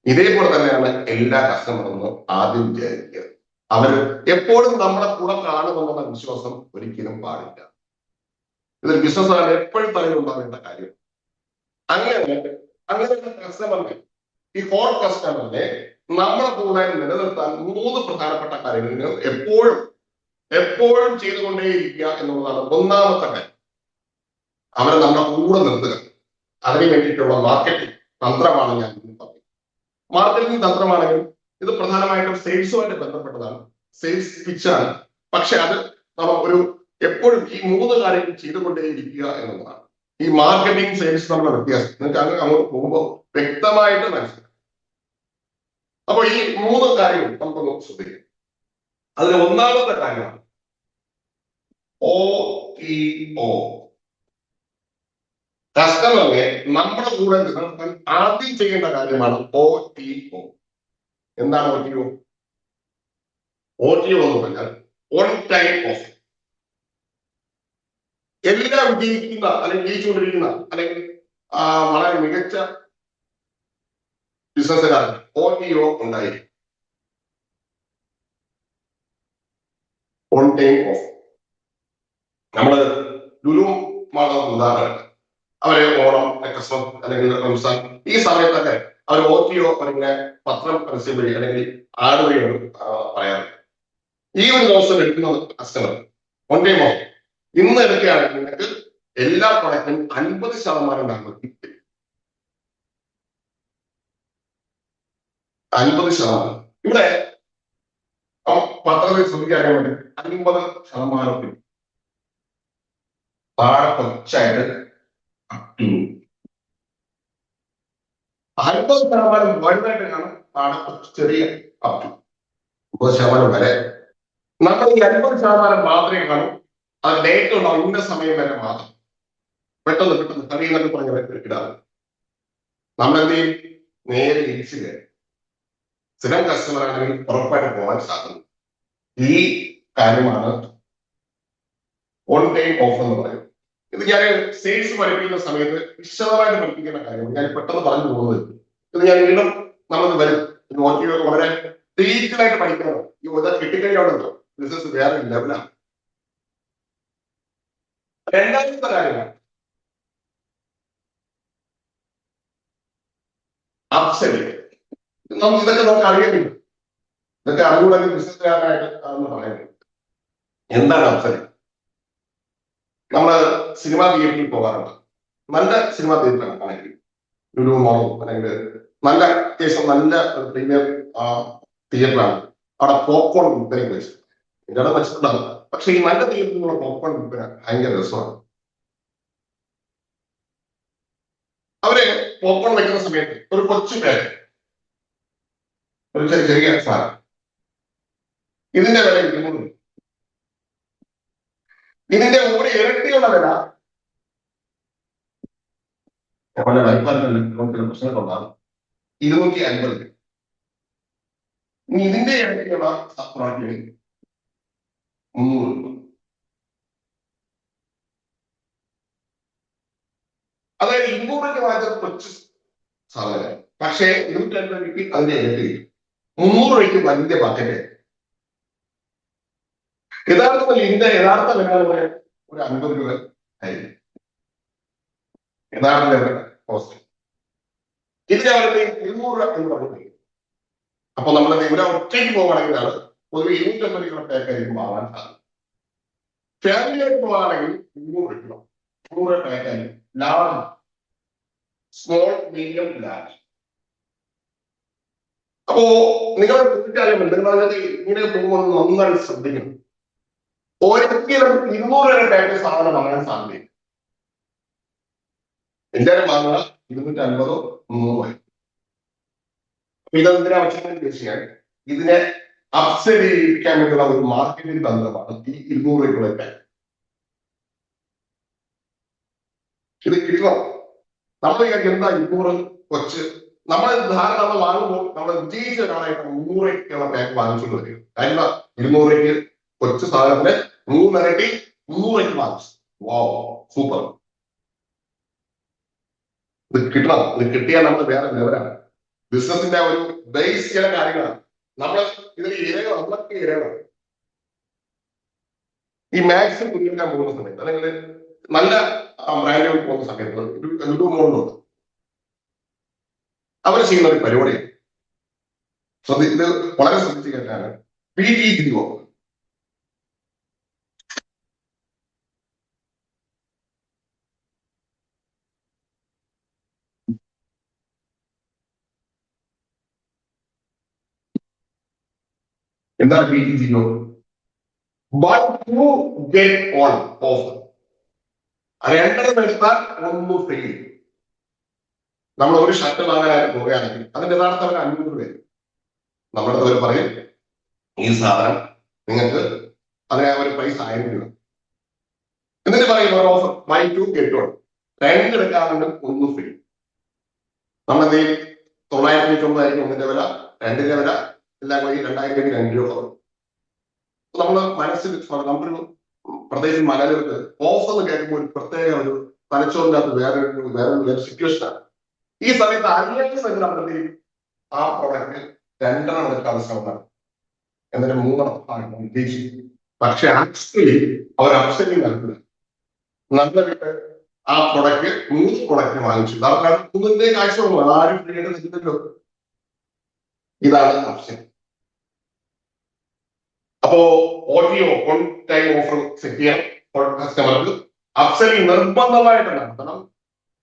ഇതേപോലെ തന്നെയാണ് എല്ലാ കസ്റ്റമറെന്ന് ആദ്യം വിചാരിക്കുക. അവർ എപ്പോഴും നമ്മളെ കൂടെ കാണുമെന്നുള്ള വിശ്വാസം ഒരിക്കലും പാടില്ല. ഇതൊരു ബിസിനസ്സാണ്, എപ്പോഴും തലയിലുണ്ടാവേണ്ട കാര്യം. അങ്ങനെ കസ്റ്റമറിനെ, ഈ ഹോട്ട് കസ്റ്റമറിനെ നമ്മളെ കൂടെ നിലനിർത്താൻ 3 പ്രധാനപ്പെട്ട കാര്യങ്ങൾ എപ്പോഴും ചെയ്തുകൊണ്ടേയിരിക്കുക എന്നുള്ളതാണ് ഒന്നാമത്തെ കാര്യം. അവരെ നമ്മുടെ കൂടെ നിർത്തുക. അതിന് വേണ്ടിയിട്ടുള്ള മാർക്കറ്റിംഗ് തന്ത്രമാണ് ഞാൻ പറയുന്നത്. മാർക്കറ്റിംഗ് തന്ത്രമാണെങ്കിലും ഇത് പ്രധാനമായിട്ടും സെയിൽസുമായിട്ട് ബന്ധപ്പെട്ടതാണ്, സെയിൽസ് പിച്ചാണ്. പക്ഷെ അത് നമ്മൾ എപ്പോഴും ഈ മൂന്ന് കാര്യങ്ങൾ ചെയ്തുകൊണ്ടേയിരിക്കുക എന്നുള്ളതാണ്. ഈ മാർക്കറ്റിംഗ് സെയിൽസ് തമ്മിലുള്ള വ്യത്യാസം നിങ്ങൾക്ക് അങ്ങോട്ട് പോകുമ്പോൾ വ്യക്തമായിട്ട് മനസ്സിലാക്കും. അപ്പൊ ഈ മൂന്ന് കാര്യങ്ങൾ നമുക്കൊന്ന് ശ്രദ്ധിക്കാം. അതിൽ ഒന്നാമത്തെ കാര്യമാണ് OTO. കസ്റ്റമറിനെ നമ്മുടെ കൂടെ നിലനിർത്താൻ ആദ്യം ചെയ്യേണ്ട കാര്യമാണ് OTO. എന്താണ് OTO? OTO എന്ന് പറഞ്ഞാൽ ഓൺ ടൈം ഓഫർ. എല്ലാം വിജയിക്കുന്ന അല്ലെങ്കിൽ ജയിച്ചുകൊണ്ടിരിക്കുന്ന അല്ലെങ്കിൽ വളരെ മികച്ച ബിസിനസ്സുകാർക്ക് OTO ഉണ്ടായിരിക്കും. On time offer. നമ്മള് ലുലു മാള ഉദാഹരണം, അവരെ ഓണം, ക്രിസ്മസ് അല്ലെങ്കിൽ റംസാൻ ഈ സമയത്തൊക്കെ അവർ OTO അവരിങ്ങനെ പത്രം പരസ്യം വഴി അല്ലെങ്കിൽ ആഡ് വഴിയാണ് പറയാറുണ്ട്. ഈ ഒരു ദിവസം എടുക്കുന്ന കസ്റ്റമർ ഓൺ ടൈം ഓഫർ ഇന്ന് എടുക്കുകയാണെങ്കിൽ നിങ്ങൾക്ക് എല്ലാ പ്രൊഡക്റ്റിനും 50% ലാഭത്തിൽ 50%. ഇവിടെ പത്രത്തിൽ ശ്രദ്ധിക്കാൻ വേണ്ടി 50% താഴെ കൊച്ചായിട്ട് 50% വലുതായിട്ട് കാണും, താഴെ ചെറിയ അപ് ടു 50% വരെ. നമ്മൾ ഈ 50% മാത്രമേ കാണും. അത് ഡേറ്റ് ഉണ്ടാവും, ഇന്ന സമയം വരെ മാത്രം. പെട്ടെന്ന് അറിയുന്നൊക്കെ പറഞ്ഞ ഇടാറ്. നമ്മളെന്ത് ചെയ്യും? നേരെ ഇരിച്ചു കയറി. സ്ഥിരം കസ്റ്റമർ ആണെങ്കിൽ ഉറപ്പായിട്ട് പോകാൻ സാധ്യത. ഈ കാര്യമാണ് ഓൺ ടൈം ഓഫർ എന്ന് പറയുന്നത്. ഇത് ഞാൻ സെയിൽസ് പഠിപ്പിക്കുന്ന സമയത്ത് വിശദമായിട്ട് പഠിപ്പിക്കുന്ന കാര്യമാണ്. ഞാൻ പെട്ടെന്ന് പറഞ്ഞു പോകുന്നത്. ഇത് ഞാൻ വീണ്ടും നമ്മൾ വരും OTO വളരെ ഡീറ്റെയിൽ ആയിട്ട് പഠിക്കണം. ഈ കിട്ടിക്കഴിഞ്ഞാണല്ലോ ബിസിനസ് വേറെ ലെവലാണ്. രണ്ടാമത്തെ കാര്യമാണ് അപ്സെല്ലിംഗ്. ഇതൊക്കെ നമുക്ക് അറിയുന്നുണ്ട്, ഇതൊക്കെ അറിവുണ്ടെങ്കിൽ ബിസിനസ്സുകാരനായിട്ട് അതെന്ന് പറയുന്നത്. എന്താണ് അപ്സെല്ലിംഗ്? നമ്മള് സിനിമാ തിയേറ്ററിൽ പോകാറുണ്ട്. നല്ല സിനിമാ തിയേറ്ററാണ് ആണെങ്കിൽ ലുലു മോളോ അല്ലെങ്കിൽ നല്ല അത്യാവശ്യം നല്ല പ്രീമിയർ തിയേറ്ററാണ്. അവിടെ പോപ്കോൺ വിൽപ്പന വെച്ചു ഇതിവിടെ വെച്ചിട്ടുണ്ടാകും. പക്ഷെ ഈ നല്ല തിയേറ്ററിലുള്ള പോപ്കോൺ വിൽപ്പന ഭയങ്കര രസമാണ്. അവര് പോപ്കോൺ വെക്കുന്ന സമയത്ത് ഒരു കൊച്ചു പേര്, ഒരു ചെറിയ സാധനം, ഇതിന്റെ വില 200. ഇതിന്റെ ഒരു ഇരട്ടിയുള്ള വില നമ്മുടെ പ്രശ്നങ്ങളുണ്ടാകും 250. ഇനി ഇതിന്റെ ഇരട്ടിയുള്ള 300. അതായത് 200 വാങ്ങിച്ച കൊച്ചു സാധനം, പക്ഷേ 250 അതിന്റെ ഇരട്ടി 300 രൂപയ്ക്ക് വലിയ പാക്കറ്റ്. യഥാർത്ഥത്തിൽ ഇതിന്റെ യഥാർത്ഥ വില ഒരു 50 രൂപ ആയിരിക്കും. യഥാർത്ഥ വില കോസ്റ്റ് ഇതിന് അവരുടെ 200 രൂപ എന്ന് പറഞ്ഞു. അപ്പൊ നമ്മൾ ഇവിടെ ഒറ്റയ്ക്ക് പോകുകയാണെങ്കിലാണ് പൊതുവെ 250 രൂപ പാക്കായിരിക്കും വാങ്ങാൻ സാധിക്കും. ഫാമിലിയായിട്ട് പോകുകയാണെങ്കിൽ 300 രൂപ 100 രൂപ പാക്കായിരിക്കും. Large, small, medium, large. അപ്പോ നിങ്ങൾ തീർച്ചയായും നിങ്ങൾ ഇങ്ങനെ പോകുമ്പോൾ നന്നായി ശ്രദ്ധിക്കണം. ഒരിക്കലും 200 രൂപ പാക്കേജ് സാധനം വാങ്ങാൻ സാധ്യതയില്ല. എല്ലാവരും വാങ്ങുക 250 300. ഇതെന്തിനാ ആവശ്യമായി തീർച്ചയായും ഇതിനെ അപ്സെയിൽ ചെയ്യിപ്പിക്കാൻ വേണ്ടിയുള്ള ഒരു മാർക്കറ്റിംഗ് തന്ത്രമാണ് ഈ 200 രൂപയ്ക്കുള്ള പാക്കേജ്. ഇത് കിട്ടണം. നമ്മൾ എന്താ 200 കൊച്ച്, നമ്മൾ ധാരണ വാങ്ങുമ്പോൾ നമ്മൾ വിജയിച്ച ഒരാളായിട്ട് 300 രൂപയ്ക്കുള്ള പാക്ക് വാങ്ങിച്ചുകൊണ്ട് വരിക. കാര്യം 200 രൂപയ്ക്ക് കൊച്ചു സാധനത്തിന് 3 ഇരട്ടി 300 രൂപയ്ക്ക് വാങ്ങിച്ചു. വാവ്, സൂപ്പർ. ഇത് കിട്ടണം. ഇത് കിട്ടിയാൽ നമ്മൾ വേറെ ലെവലാണ്. ബിസിനസിന്റെ ഒരു ബേസ് ചില കാര്യങ്ങളാണ്. നമ്മൾ ഇതിൽ ഇരകൾ, നമ്മളൊക്കെ ഇരകളാണ്. ഈ മാക്സിം കുഞ്ഞിക്കാൻ പോകുന്ന സമയത്ത് അല്ലെങ്കിൽ നല്ല ബ്രാൻഡുകൾ പോകുന്ന സമയത്ത് ലുലു മോളിലുണ്ട്, അവർ ചെയ്യുന്ന ഒരു പരിപാടിയാണ്. ഇത് വളരെ ശ്രദ്ധിച്ചു കേട്ടാണ് PTGO. എന്താണ് BTGO? Buy two get one offer. രണ്ടെണ്ണം എടുത്താൽ ഒന്ന് ഫ്രീ. നമ്മൾ ഒരു ഷർട്ട് വാങ്ങാനായിട്ട് പോവുകയാണെങ്കിൽ അതിന്റെ യഥാർത്ഥ വില 500 രൂപ. നമ്മുടെ അവർ പറയും ഈ സാധനം നിങ്ങൾക്ക് അതിനെ ഒരു പ്രൈസ് 1000 രൂപ. എന്നിട്ട് പറയും ഒരു offer buy two get one, രണ്ടെടുക്കാറുണ്ട് ഒന്ന് ഫ്രീ. നമ്മളെന്ത് ചെയ്യും? 999 ഒന്നിന്റെ വില, രണ്ടിന്റെ വില എല്ലാം കൂടി 2000 2 രൂപ കുറവ്. നമ്മള് മനസ്സിൽ നമ്മളൊരു പ്രത്യേകിച്ച് മലയാളികൾക്ക് ഓഫർ എന്ന് കേൾക്കുമ്പോൾ ഒരു പ്രത്യേക ഒരു തലച്ചോറിനകത്ത് വേറെ സിറ്റുവേഷനാണ്. ഈ സമയത്ത് അറിയാത്ത നമ്മൾ ആ പ്രോഡക്റ്റ് രണ്ടെണ്ണം എടുക്കാതെ ശ്രമമാണ്, എന്നിട്ട് മൂന്നെണ്ണം ഉദ്ദേശിക്കും. പക്ഷെ ആക്ച്വലി അവർ അപ്സെറ്റിംഗ് നടത്തില്ല. നമ്മുടെ വീട്ടിൽ ആ പ്രൊഡക്റ്റ് 3 പ്രൊഡക്റ്റ് വാങ്ങിച്ചു, കാരണം 3ന്റെ കാഴ്ച ആരും ഫ്രീയായിട്ടോ. ഇതാണ് ഓപ്ഷൻ. അപ്പോ OTO on time offer set ചെയ്യണം കസ്റ്റമർക്ക്. അപ്സെല്ലിംഗ് നിർബന്ധമായിട്ട് നടത്തണം.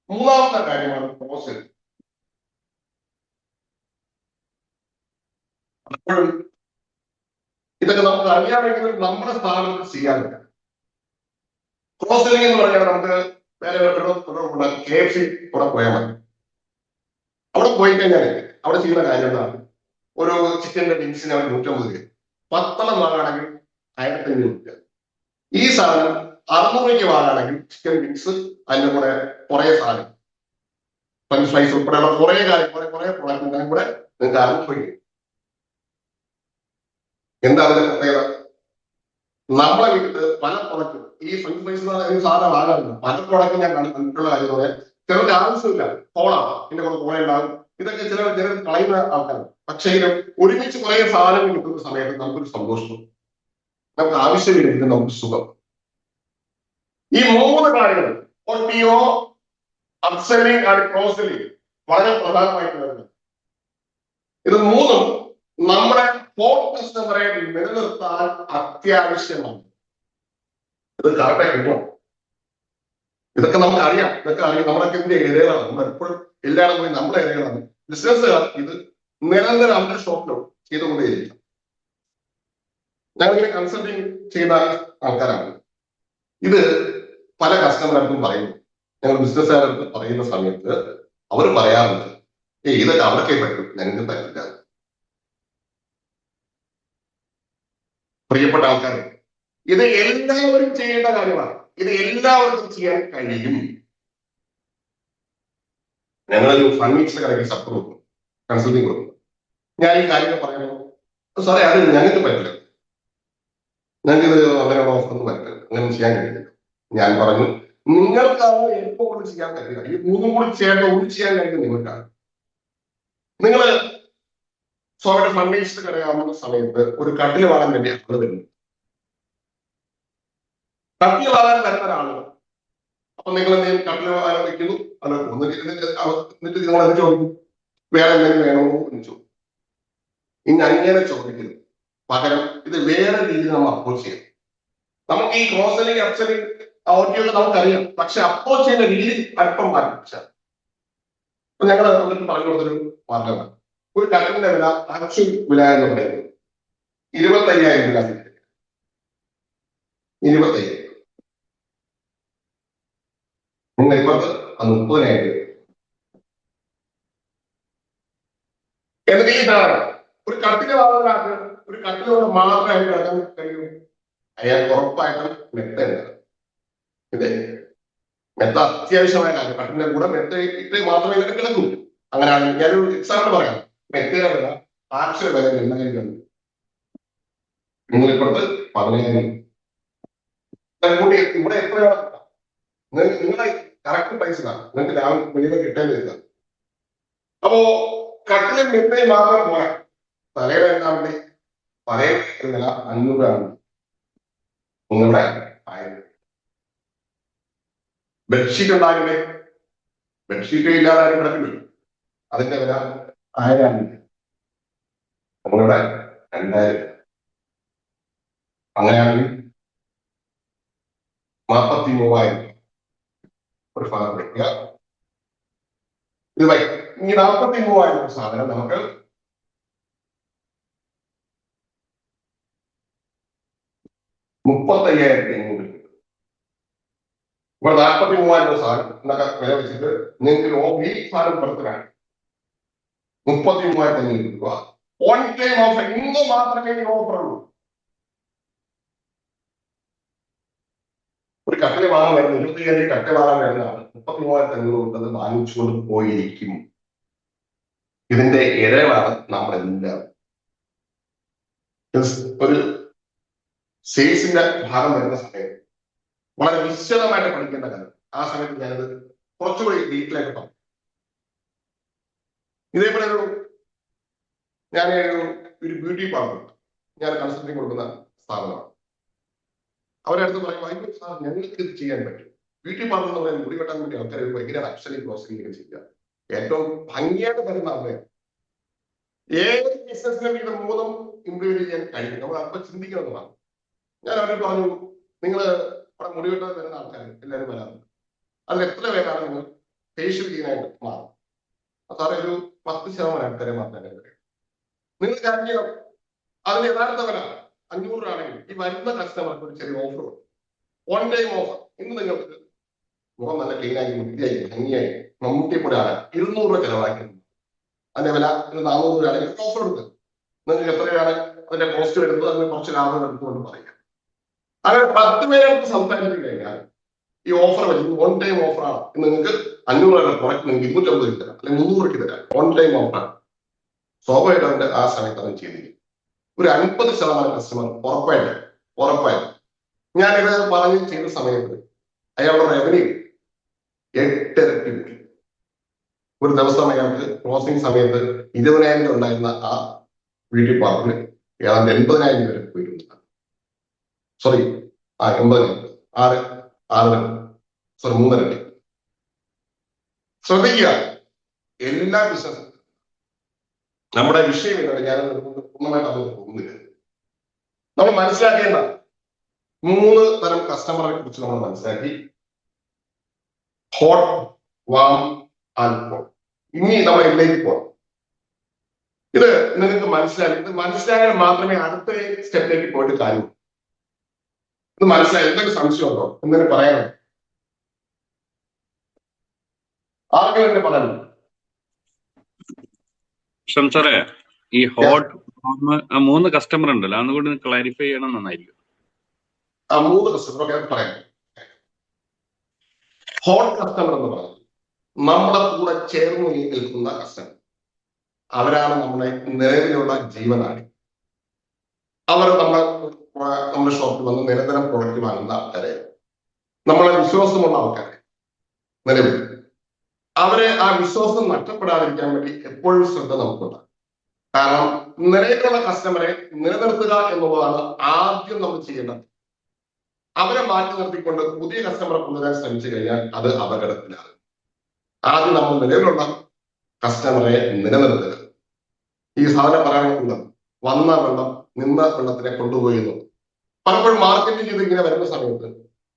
മൂന്നാമത്തെ കാര്യമാണ് ക്രോസ് സെല്ലിംഗ്. അപ്പോഴും ഇതൊക്കെ നമുക്ക് അറിയാമെങ്കിലും നമ്മുടെ സ്ഥാപനത്തിൽ ചെയ്യാറില്ല. ക്രോസ് സെല്ലിംഗ് എന്ന് പറഞ്ഞാൽ നമുക്ക് വേറെ KFC കൂടെ പോയാൽ മതി. അവിടെ പോയി കഴിഞ്ഞാൽ അവിടെ ചെയ്യുന്ന കാര്യം എന്താണ്? ഒരു ചിക്കന്റെ വിങ്സിന് അവർ 150 രൂപ, 10 വാങ്ങുകയാണെങ്കിൽ 1500 രൂപ. ഈ സാധനം 600 രൂപയ്ക്ക് വാങ്ങുകയാണെങ്കിൽ ചിക്കൻ വിങ്സ്, അതിന്റെ കൂടെ കുറെ സാധനം ഫ്രഞ്ച് ഫ്രൈസ് ഉൾപ്പെടെയുള്ള കുറെ കാര്യം കുറെ പ്രോഡക്റ്റ് കൂടെ നിങ്ങൾക്ക് 600 രൂപയ്ക്ക്. എന്താ അതിന്റെ പ്രത്യേകത? നമ്മളെ വീട്ടിൽ പല പ്രോഡക്റ്റും ഈ ഫ്രഞ്ച് ഫ്രൈസ് സാധനം ആകാറില്ല. പല പ്രോഡക്റ്റും ഞാൻ കണ്ടിട്ടുള്ള കാര്യം പറയാൻ, ചിലർക്ക് ആവശ്യമില്ല. കോളാണ്, ഇതിന്റെ കൂടെ കോള ഉണ്ടാകും. ഇതൊക്കെ ചിലർ കളയുന്ന ആൾക്കാരാണ്. പക്ഷേ ഒരുമിച്ച് കുറെ സാധനങ്ങൾ കിട്ടുന്ന സമയത്ത് നമുക്കൊരു സന്തോഷം, നമുക്ക് ആവശ്യമില്ലെങ്കിൽ നമുക്ക് സുഖം. ഈ 3 കാര്യങ്ങൾ OTO, അപ്സെല്ലിംഗ് ആൻഡ് ക്രോസ് സെല്ലിംഗ് വളരെ പ്രധാനമായിട്ട് വരുന്നത്. ഇത് 3ഉം നമ്മുടെ ഫോൺ കസ്റ്റമറെ നിലനിർത്താൻ അത്യാവശ്യമാണ്. ഇത് കറക്റ്റായി കിട്ടണം. ഇതൊക്കെ നമുക്ക് അറിയാം. ഇതൊക്കെ അറിയാം. നമ്മളൊക്കെ ഇതിന്റെ ഇരകളാണ്. നമ്മൾ എപ്പോഴും എല്ലാവരും പോയി നമ്മുടെ ഇരകളാണ്. ബിസിനസ്സുകാർ ഇത് നിരന്തരം അവരുടെ ഷോപ്പിലും ചെയ്തുകൊണ്ടേയിരിക്കും. ഞങ്ങളിങ്ങനെ കൺസൾട്ടിങ് ചെയ്യുന്ന ആൾക്കാരാണ്. ഇത് പല കസ്റ്റമർക്കും പറയുന്നു. ഞങ്ങൾ ബിസിനസ്സുകാർക്ക് പറയുന്ന സമയത്ത് അവർ പറയാറുണ്ട്, ഇതൊക്കെ അവർക്കേ പറ്റും, ഞങ്ങൾക്ക് പറ്റില്ല. പ്രിയപ്പെട്ട ആൾക്കാർ, ഇത് എല്ലാവരും ചെയ്യേണ്ട കാര്യമാണ്. ഇത് എല്ലാവർക്കും ചെയ്യാൻ കഴിയും. ഞങ്ങളൊരു ഫർണിച്ചർ കടയ്ക്ക് സപ്പോർട്ട് കൊടുക്കും, കൺസൾട്ടിങ് കൊടുക്കും. ഞാൻ ഈ കാര്യങ്ങൾ പറയുമ്പോൾ സാറേ അത് ഞങ്ങൾക്ക് പറ്റില്ല, ഞങ്ങൾക്ക് ഇത് അങ്ങനെയുള്ള ഓഫർ ഒന്നും പറ്റില്ല, അങ്ങനെ ചെയ്യാൻ കഴിയില്ല. ഞാൻ പറഞ്ഞു, നിങ്ങൾക്കാണ് ഏറ്റവും കൂടുതൽ ചെയ്യാൻ കഴിയുക. ഈ 3ഉം കൂടി ചേർന്ന് ഒന്നും ചെയ്യാൻ കഴിയുന്നത് നിങ്ങൾക്കാണ്. നിങ്ങൾ സ്വന്തം ഫർണിച്ചർ കടയാവുന്ന സമയത്ത് ഒരു കട്ടിൽ വാങ്ങാൻ വേണ്ടി ആൾ വരുന്നു. കട്ടിൽ വാങ്ങാൻ വരുന്ന ഒരാളുകൾ, അപ്പൊ നിങ്ങൾ എന്തെങ്കിലും കട്ടിൽ വാങ്ങാൻ വെക്കുന്നു, അത് എന്നിട്ട് നിങ്ങൾ അത് ചോദിക്കും, വേറെ എന്തെങ്കിലും വേണമോ എന്ന് ചോദിക്കും. ഇനി അങ്ങനെ ചോദിക്കുന്നു. പകരം ഇത് വേറെ രീതിയിൽ നമ്മൾ അപ്രോച്ച് ചെയ്യണം. നമുക്ക് ഈ ക്രോസ് സെല്ലിംഗ്, അപ്സെല്ലിംഗ്, OTO നമുക്കറിയാം. പക്ഷെ അപ്രോച്ച് ചെയ്യുന്ന രീതി അല്പം മാറ്റിച്ചാൽ. അപ്പൊ ഞങ്ങൾ അവർക്ക് പറഞ്ഞു കൊടുത്തൊരു മാർഗമാണ്, ഒരു കട്ടിലിന്റെ വില ആക്ച്വൽ വില എന്ന് പറയുന്നത് 25,000 രൂപ. 25,000. നിങ്ങൾ ഇപ്പുറത്ത് 30,000 രൂപ. എന്നിട്ട് ഈ സാധനം ഒരു കട്ടില് വാങ്ങുന്ന ആൾക്ക് ഒരു കട്ടിലോട് മാത്രമേ കിടക്കാൻ കഴിയൂ. അയാൾക്ക് ഉറപ്പായിട്ടും മെത്ത ഉണ്ട്. ഇതേ മെത്ത അത്യാവശ്യമായ കാര്യം. കട്ടിലിന്റെ കൂടെ മെത്ത ഇട്ട് മാത്രമേ ഇതൊക്കെ കിടക്കൂ. അങ്ങനെയാണെങ്കിൽ ഞാനൊരു എക്സാമ്പിൾ പറയാം. മെത്തയുടെ വില ആക്ച്വൽ വില 2,000 രൂപ. നിങ്ങൾ ഇപ്പുറത്ത് 15,000 കൂട്ടി ഇവിടെ എത്രയാണ് നിങ്ങളെ കറക്റ്റ് പൈസ നിങ്ങൾക്ക് രാവിലെ വെളിയിൽ കിട്ടേണ്ടതില്ല. അപ്പോ കട്ടിലും മെത്തയും മാത്രം പോരാ, തലയുടെ എന്താ വേണ്ടി തലയുടെ വില 500 ആണ്. നിങ്ങളുടെ 1000. ബെഡ്ഷീറ്റ് ഉണ്ടാകില്ലേ? ബെഡ്ഷീറ്റ് ഇല്ലാതെ ആരും കിടക്കില്ല. അതിന്റെ വില 1000 ആണ്. നിങ്ങളുടെ 2000. അങ്ങനെയാണെങ്കിൽ 43,000 ഒരു ഭാഗം വയ്ക്കുക. ഇത് ഈ 43,000 സാധനം നമുക്ക് 35,500 കിട്ടും. ഇപ്പോൾ 43,000 സാധനം എന്നൊക്കെ വില വെച്ചിട്ട് നിങ്ങൾക്ക് ഈ സാധനം പുറത്തിനാണ് 33,500 രൂപ. ഓൺ ടൈം ഓഫർ ഇന്ന് മാത്രമേ ഈ ഓഫർ ഉള്ളൂ. ഒരു കട്ടില് വാങ്ങാൻ വരുന്നത് 25,000 കട്ടിൽ വാങ്ങാൻ വരുന്നതാണ് 33,500 കൊടുത്തത് വാങ്ങിച്ചുകൊണ്ട് പോയിരിക്കും. ഇതിന്റെ ഇരകളാണ് നമ്മളെല്ലാം. ഒരു സെയിൽസിന്റെ ഭാഗം വരുന്ന സമയത്ത് വളരെ വിശദമായിട്ട് പഠിക്കേണ്ട കാര്യം. ആ സമയത്ത് ഞാനത് കുറച്ചുകൂടി ഡീറ്റെയിലായിട്ട് പറഞ്ഞു. ഇതേപോലെ ഞാൻ ഒരു ബ്യൂട്ടി പാർലർ ഞാൻ കൺസൾട്ടിങ് കൊടുക്കുന്ന സ്ഥാപനമാണ്. അവരടുത്ത് പറയും സാർ ഞങ്ങൾക്ക് ഇത് ചെയ്യാൻ പറ്റും. ബ്യൂട്ടി പാർലർ എന്ന് പറയുന്നത് മുടി വെട്ടാൻ വേണ്ടി ആൾക്കാർ എങ്ങനെയാണ് അക്ഷരം ക്ലോസിംഗ് ചെയ്യുക, ഏറ്റവും ഭംഗിയായിട്ട് തരുന്ന ആളെയാണ്. ഏത് ബിസിനസ്സിനും ഇത് മൂന്നും ഇംപ്രൂവ് ചെയ്യാൻ കഴിയും. നമ്മൾ അല്പം ചിന്തിക്കണമെന്നാണ്. ഞാൻ അവരോട് പറഞ്ഞു, നിങ്ങൾ അവിടെ മുടി വെട്ടാൻ വരുന്ന ആൾക്കാർ എല്ലാവരും വരാറുണ്ട്, അതിൽ എത്ര പേരാണ് നിങ്ങൾ ഫേഷ്യൽ ചെയ്യാനായിട്ട് മാറും? സാറേ ഒരു 10% ആൾക്കാരെ മാത്രമേ കഴിയും. നിങ്ങൾ കാര്യം ചെയ്യണം, അതിന് യഥാർത്ഥ വില 500 രൂപ ആണെങ്കിൽ ഈ വരുന്ന കസ്റ്റമർക്ക് ഒരു ചെറിയ ഓഫർ കൊടുക്കും. On time offer. ഇന്ന് നിങ്ങൾക്ക് മുഖം നല്ല ക്ലീനായി വൃത്തിയായി ഭംഗിയായി മമ്മൂട്ടി പോലെ ആകാൻ 200 രൂപ ചെലവാക്കുന്നത്, അതിന്റെ വില 400 രൂപ ആണെങ്കിൽ ഓഫർ എടുക്കുക. നിങ്ങൾക്ക് എത്രയാണ് അതിന്റെ കോസ്റ്റ് വരുന്നത്, അതിന് കുറച്ച് ലാഭം എടുത്തുകൊണ്ട് പറയുക. അങ്ങനെ 10 പേരെ നമുക്ക് സംസാരിച്ചു കഴിഞ്ഞാൽ ഈ ഓഫർ വരുന്നത് ഓൺ ടൈം ഓഫറാണ്. നിങ്ങൾക്ക് 500 രൂപ പ്രൊഡക്റ്റ് നിങ്ങൾക്ക് 250 തരാം, അല്ലെങ്കിൽ 300 രൂപയ്ക്ക് തരാം. ഓൺ ടൈം ഓഫറാണ്. സ്വാഭാവികമായിട്ട് അതിന്റെ ആ സമയത്ത് അവൻ ചെയ്തിരിക്കും. ഒരു 50% കസ്റ്റമർ ഉറപ്പായിട്ട് ഞാനിത് പറഞ്ഞ് ചെയ്ത സമയത്ത് അയാളുടെ റവന്യൂ 8 ഇരട്ടി കൂടി. ഒരു ദിവസം അയാൾക്ക് ക്ലോസിംഗ് സമയത്ത് 20,000 ഉണ്ടായിരുന്ന ആ ബ്യൂട്ടി പാർലറിൽ ഏതാണ്ട് 80,000 വരെ പോയിട്ടുണ്ട്. സോറി 80,000 3 ഇരട്ടി. ശ്രദ്ധിക്കുക, എല്ലാ ബിസിനസ്സും നമ്മുടെ വിഷയം എന്താണ്, ഞാൻ പൂർണ്ണമായിട്ട് അത് പോകുന്നില്ല. നമ്മൾ മനസ്സിലാക്കേണ്ട 3 തരം കസ്റ്റമറെ കുറിച്ച് നമ്മൾ മനസ്സിലാക്കി. Hot, warm and called. ഇനി നമ്മൾ ഇതിലേക്ക് പോകാം. ഇത് നിങ്ങൾക്ക് മനസ്സിലായാൽ മാത്രമേ അടുത്ത സ്റ്റെപ്പിലേക്ക് പോയിട്ട് കാര്യമുള്ളൂ. ഇത് മനസ്സിലായി എന്തെങ്കിലും സംശയമുണ്ടോ? എന്തെങ്കിലും പറയാനോ? ആർക്കെങ്കിലും എന്നെ പറയാനോ? സാറേ, ഈ ഹോട്ട് 3 കസ്റ്റമർ ഉണ്ടല്ലോ, അതുകൊണ്ട് ക്ലാരിഫൈ ചെയ്യണം, നന്നായിരിക്കും. 3 കസ്റ്റമർ പറയാം. ഹോട്ട് കസ്റ്റമർ എന്ന് പറയുന്നത് നമ്മുടെ കൂടെ ചേർന്ന് നിൽക്കുന്ന കസ്റ്റമർ. അവരാണ് നമ്മുടെ നിലവിലുള്ള ജീവനാടി. അവർ നമ്മുടെ ഷോപ്പിൽ വന്ന് നിരന്തരം പ്രൊഡക്റ്റ് വാങ്ങുന്ന ആൾക്കാരെ, നമ്മളെ വിശ്വാസമുള്ള ആൾക്കാരെ, നിലവിൽ അവരെ ആ വിശ്വാസം നഷ്ടപ്പെടാതിരിക്കാൻ വേണ്ടി എപ്പോഴും ശ്രദ്ധ നമുക്കുണ്ട്. കാരണം നിലവിലുള്ള കസ്റ്റമറെ നിലനിർത്തുക എന്നുള്ളതാണ് ആദ്യം നമ്മൾ ചെയ്യേണ്ടത്. അവരെ മാറ്റി നിർത്തിക്കൊണ്ട് പുതിയ കസ്റ്റമറെ കൊണ്ടുവരാൻ ശ്രമിച്ചു കഴിഞ്ഞാൽ അത് അപകടത്തിലാണ്. ആദ്യം നമ്മൾ നിലവിലുള്ള കസ്റ്റമറെ നിലനിർത്തുക. ഈ സാധനം പറയാനുള്ളത് വന്ന വെള്ളം നിന്ന വെള്ളത്തിനെ കൊണ്ടുപോയി എന്നുള്ളത്. പലപ്പോഴും മാർക്കറ്റിംഗ് ചെയ്ത് ഇങ്ങനെ വരുന്ന സമയത്ത്